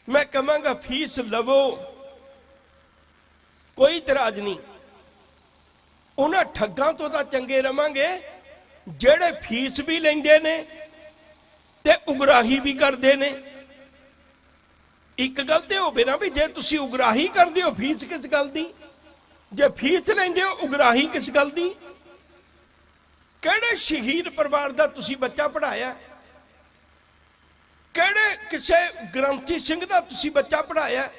मैं कहांगा फीस लवो, कोई इतराज नहीं। उन्हां ठग्गां तो तां चंगे रवांगे जेड़े फीस भी लैंदे ने ते उगराही भी करदे ने। एक गल तो होवे ना भी जे तुसी उगराही करदे हो फीस किस गल दी, जे फीस लैंदे हो उगराही किस गल दी। किहड़े शहीद परिवार दा तुसी बच्चा पढ़ाया, किहड़े किसे ग्रंथी सिंह दा तुसी बच्चा पढ़ाया।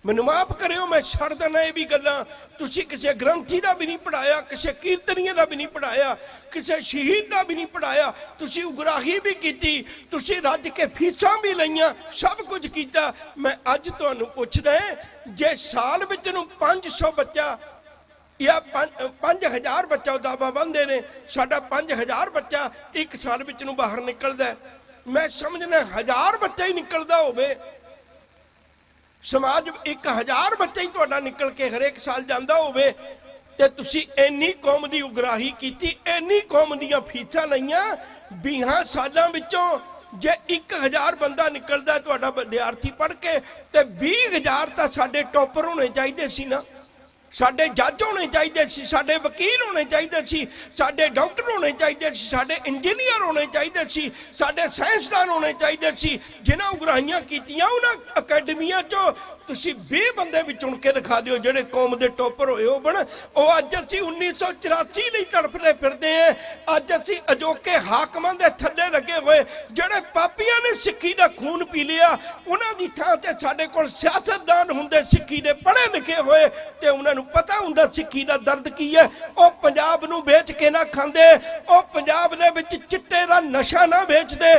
मैनूं माफ करियो, मैं छड़ देना ये भी गल्लां। तुसी किसी ग्रंथी का भी नहीं पढ़ाया, किसी कीर्तनीय का भी नहीं पढ़ाया, किसी शहीद का भी नहीं पढ़ाया। तुसी उगराही भी की, तुसी रज के फीसां भी लईयां, सब कुछ किया। मैं अज तुहानूं पुछदा जे साल विच नूं 500 बच्चा या 5000 बच्चा दावा बंदे ने, साडा 5000 बच्चा एक साल विच नूं बाहर निकलदा। मैं समझना 1000 बच्चा ही निकलदा होवे, समाज 1000 बच्चा ही तुहाडा निकल के हरेक साल जांदा होवे, ते तुसी इन्नी कौम दी उगराही कीती, इन्नी कौम दीयां फीसां लईयां। 20 सालां विचों जे 1000 बंदा निकलदा तुहाडा विद्यार्थी पढ़ के, ते 20000 तां साडे टॉपर होने चाहिए सी ना। साडे जज होने चाहिए सी, साडे वकील होने चाहिए सी, साडे डॉक्टर होने चाहिए सी, साडे इंजीनियर होने चाहिए सी, साडे साइंसदान होने चाहिए सी। जिन्हां उगराहियां कीतियां उन्हां अकैडमियां चों तुसी 20 बंदे भी चुन के दिखा दिओ जेड़े कौम दे टॉपर होए होण। ਉਹ ਅੱਜ ਅਸੀਂ 1984 ਲਈ ਤੜਫਦੇ ਫਿਰਦੇ ਆਂ। ਅੱਜ ਅਸੀਂ ਅਜੋਕੇ ਹਾਕਮਾਂ ਦੇ ਥੱਲੇ ਲੱਗੇ ਹੋਏ ਜਿਹੜੇ ਪਾਪੀਆਂ ਨੇ ਸਿੱਖੀ ਦਾ ਖੂਨ ਪੀ ਲਿਆ, ਉਹਨਾਂ ਦੀ ਥਾਂ ਤੇ ਸਾਡੇ ਕੋਲ ਸਿਆਸਤਦਾਨ ਹੁੰਦੇ ਸਿੱਖੀ ਦੇ ਪੜ੍ਹੇ ਲਿਖੇ ਹੋਏ, ਤੇ ਉਹਨਾਂ ਨੂੰ ਪਤਾ ਹੁੰਦਾ ਸਿੱਖੀ ਦਾ ਦਰਦ ਕੀ ਹੈ। ਉਹ ਪੰਜਾਬ ਨੂੰ ਵੇਚ ਕੇ ਨਾ ਖਾਂਦੇ, ਉਹ ਪੰਜਾਬ ਦੇ ਵਿੱਚ ਚਿੱਟੇ ਦਾ ਨਸ਼ਾ ਨਾ ਵੇਚਦੇ,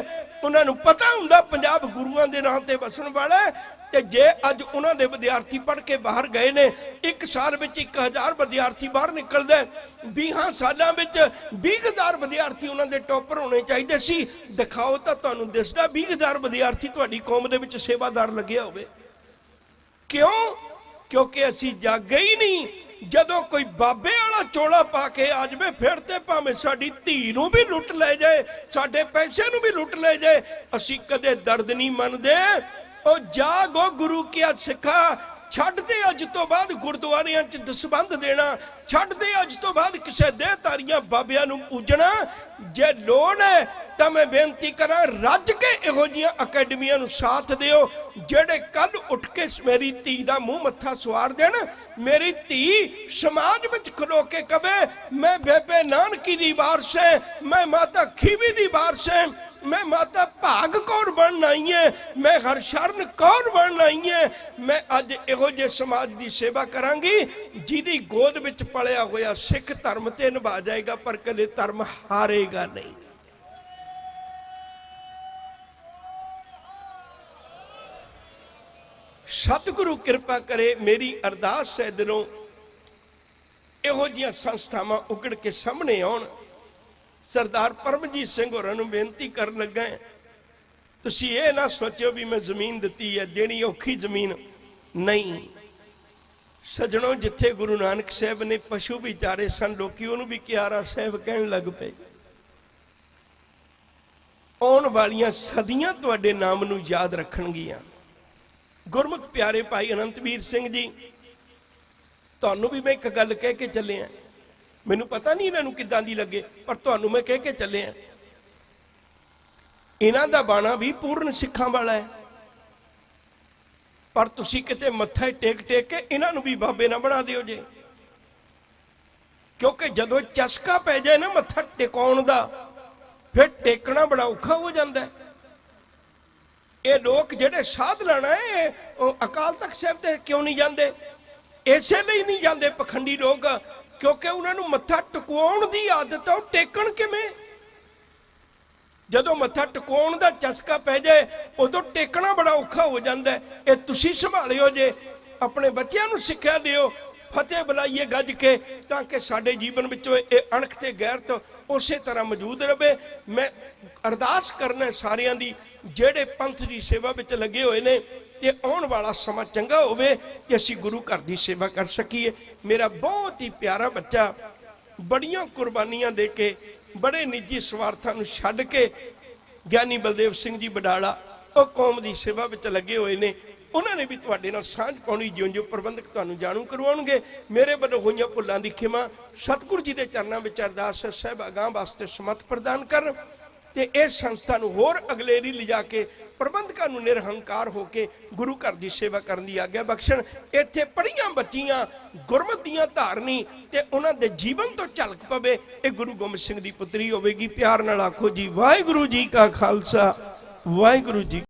ਉਹਨਾਂ ਨੂੰ ਪਤਾ ਹੁੰਦਾ ਪੰਜਾਬ ਗੁਰੂਆਂ ਦੇ ਨਾਂ ਤੇ ਵਸਣ ਵਾਲਾ। ਤੇ ਜੇ ਅੱਜ ਉਹਨਾਂ ਦੇ ਵਿਦਿਆਰਥੀ ਪੜ੍ਹ ਕੇ ਬਾਹਰ ਗਏ ਨੇ, ਇੱਕ ਸਾਲ ਵਿੱਚ 1000 ਵਿਦਿਆਰਥੀ ਬਾਹਰ ਨਿਕਲਦਾ, 20 ਸਾਲਾਂ ਵਿੱਚ 20000 ਵਿਦਿਆਰਥੀ ਉਹਨਾਂ ਦੇ ਟੌਪਰ ਹੋਣੇ ਚਾਹੀਦੇ ਸੀ। ਦਿਖਾਓ ਤਾਂ ਤੁਹਾਨੂੰ ਦਿਸਦਾ 20000 ਵਿਦਿਆਰਥੀ ਤੁਹਾਡੀ ਕੌਮ ਦੇ ਵਿੱਚ ਸੇਵਾਦਾਰ ਲੱਗਿਆ ਹੋਵੇ। ਕਿਉਂ? ਕਿਉਂਕਿ ਅਸੀਂ ਜਾਗੇ ਹੀ ਨਹੀਂ। ਜਦੋਂ ਕੋਈ ਬਾਬੇ ਵਾਲਾ ਚੋਲਾ ਪਾ ਕੇ ਆ ਜਾਵੇ ਫਿਰ ਤੇ ਭਾਵੇਂ ਸਾਡੀ ਧੀ ਨੂੰ ਵੀ ਲੁੱਟ ਲੈ ਜਾਏ, ਸਾਡੇ ਪੈਸੇ ਨੂੰ ਵੀ ਲੁੱਟ ਲੈ ਜਾਏ, ਅਸੀਂ ਕਦੇ ਦਰਦ ਨਹੀਂ ਮੰਨਦੇ। ਉਹ ਜਾਗੋ ਗੁਰੂ ਕਿਆ ਸਿੱਖਾ, ਛੱਡ ਦੇ ਅੱਜ ਤੋਂ ਬਾਅਦ ਗੁਰਦੁਆਰਿਆਂ 'ਚ ਦਸਬੰਧ ਦੇਣਾ, ਛੱਡ ਦੇ ਅੱਜ ਤੋਂ ਬਾਅਦ ਕਿਸੇ ਦੇਹਧਾਰੀਆਂ ਬਾਬਿਆਂ ਨੂੰ ਪੂਜਣਾ। ਜੇ ਲੋੜ ਹੈ ਤਾਂ ਮੈਂ ਬੇਨਤੀ ਕਰਾਂ, ਰੱਜ ਕੇ ਇਹੋ ਜਿਹੀਆਂ ਅਕੈਡਮੀਆਂ ਨੂੰ ਸਾਥ ਦਿਓ ਜਿਹੜੇ ਕੱਲ ਉੱਠ ਕੇ ਮੇਰੀ ਧੀ ਦਾ ਮੂੰਹ ਮੱਥਾ ਸਵਾਰ ਦੇਣ। ਮੇਰੀ ਧੀ ਸਮਾਜ ਵਿੱਚ ਖਲੋ ਕੇ ਕਵੇ ਮੈਂ ਬੇਬੇ ਨਾਨਕੀ ਦੀ ਵਾਰਸ ਹੈ, ਮੈਂ ਮਾਤਾ ਖੀਵੀ ਦੀ ਵਾਰਸ ਹੈ, मैं माता भाग कौर बनना आई है, मैं हरशरण कौर बनना आई है। मैं अज इहो जे समाज की सेवा करांगी जिहदी गोद विच पलिया होया सिख धर्म ते निभा जाएगा, पर कदे धर्म हारेगा नहीं। सतगुरु कृपा करे, मेरी अरदास है दिलों इहो जिहियां संस्थावां उगड़ के सामने आउण। सरदार परमजीत सिंह होरां नूं बेनती करन लगा, तुसीं ये ना सोचो भी मैं जमीन दिती है, देनी औखी जमीन नहीं। सजणों, जिथे गुरु नानक साहब ने पशु भी चारे सन, लोकी उहनूं भी क्यारा साहब कहण लग पे। आउण वालियां सदियां तुहाडे नाम नूं याद रखणगीਆਂ। गुरमुख प्यारे भाई अनंतवीर सिंह जी, तुहानूं भी मैं एक गल कह के ਚੱਲਿਆ। मैनू पता नहीं इन्हों किदां दी लगे, पर तुहानूं मैं कह के चलिया, इन्हां दा बाणा भी पूर्ण सिखां वाला है। पर तुसीं किते मत्था टेक टेक के इन्हां नूं भी बाबे ना बना दिओ जे, क्योंकि जदों चस्का पै जाए ना मत्था टेकाउण दा, फिर टेकना बड़ा औखा हो जाता है। ये लोग जिहड़े साध लेना है अकाल तख्त साहिब ते क्यों नहीं जाते? इसे लिए नहीं जाते पखंडी लोग, क्योंकि उन्होंने मत्था टकाउण दी आदत है, टेकण किवें? जदों मत्था टकाउण दा चस्का पै जाए उदों टेकना बड़ा औखा हो जाता है। ये तुसीं संभालिओ जे, अपने बच्चों नूं सिक्ख्या दिओ, फतेह बुलाइए गज के, ताकि साडे जीवन विचों ये अणख ते गैरत उस तरह मौजूद रहे। मैं अरदास करना सारियां दी ਜਿਹੜੇ पंथ की सेवा में लगे हुए ने, ते आने वाला समा चंगा होवे कि असी गुरु घर की सेवा कर सकीए। मेरा बहुत ही प्यारा बच्चा बड़ियां कुर्बानियां दे के, बड़े निजी स्वार्थां नूं छड्ड के ज्ञानी बलदेव सिंह जी बडाला वो कौम की सेवा में लगे हुए ने। उन्होंने भी तुहाडे नाल सांझ पाउणी, जिउं जिउं प्रबंधक तुहानूं जाणू करवाउणगे। मेरे वल्लों होईआं भुल्लां दी खिमा। सतगुरु जी के चरणों में अरदास है, साहिब अगांह वास्ते समर्थ प्रदान कर ते इस संस्था नूं होर अगलेरी लिजा के प्रबंधकां नूं निरहंकार होके गुरु घर की सेवा करने की आग्या बख्शण। इत्थे पढ़ियां बच्चियां गुरमत दीआं धारनी ते उन्हां दे जीवन तो झलक पवे, ये गुरु गोबिंद सिंह दी पुत्री होवेगी। प्यार नाल आखो जी वाहिगुरू जी का खालसा, वाहिगुरू जी।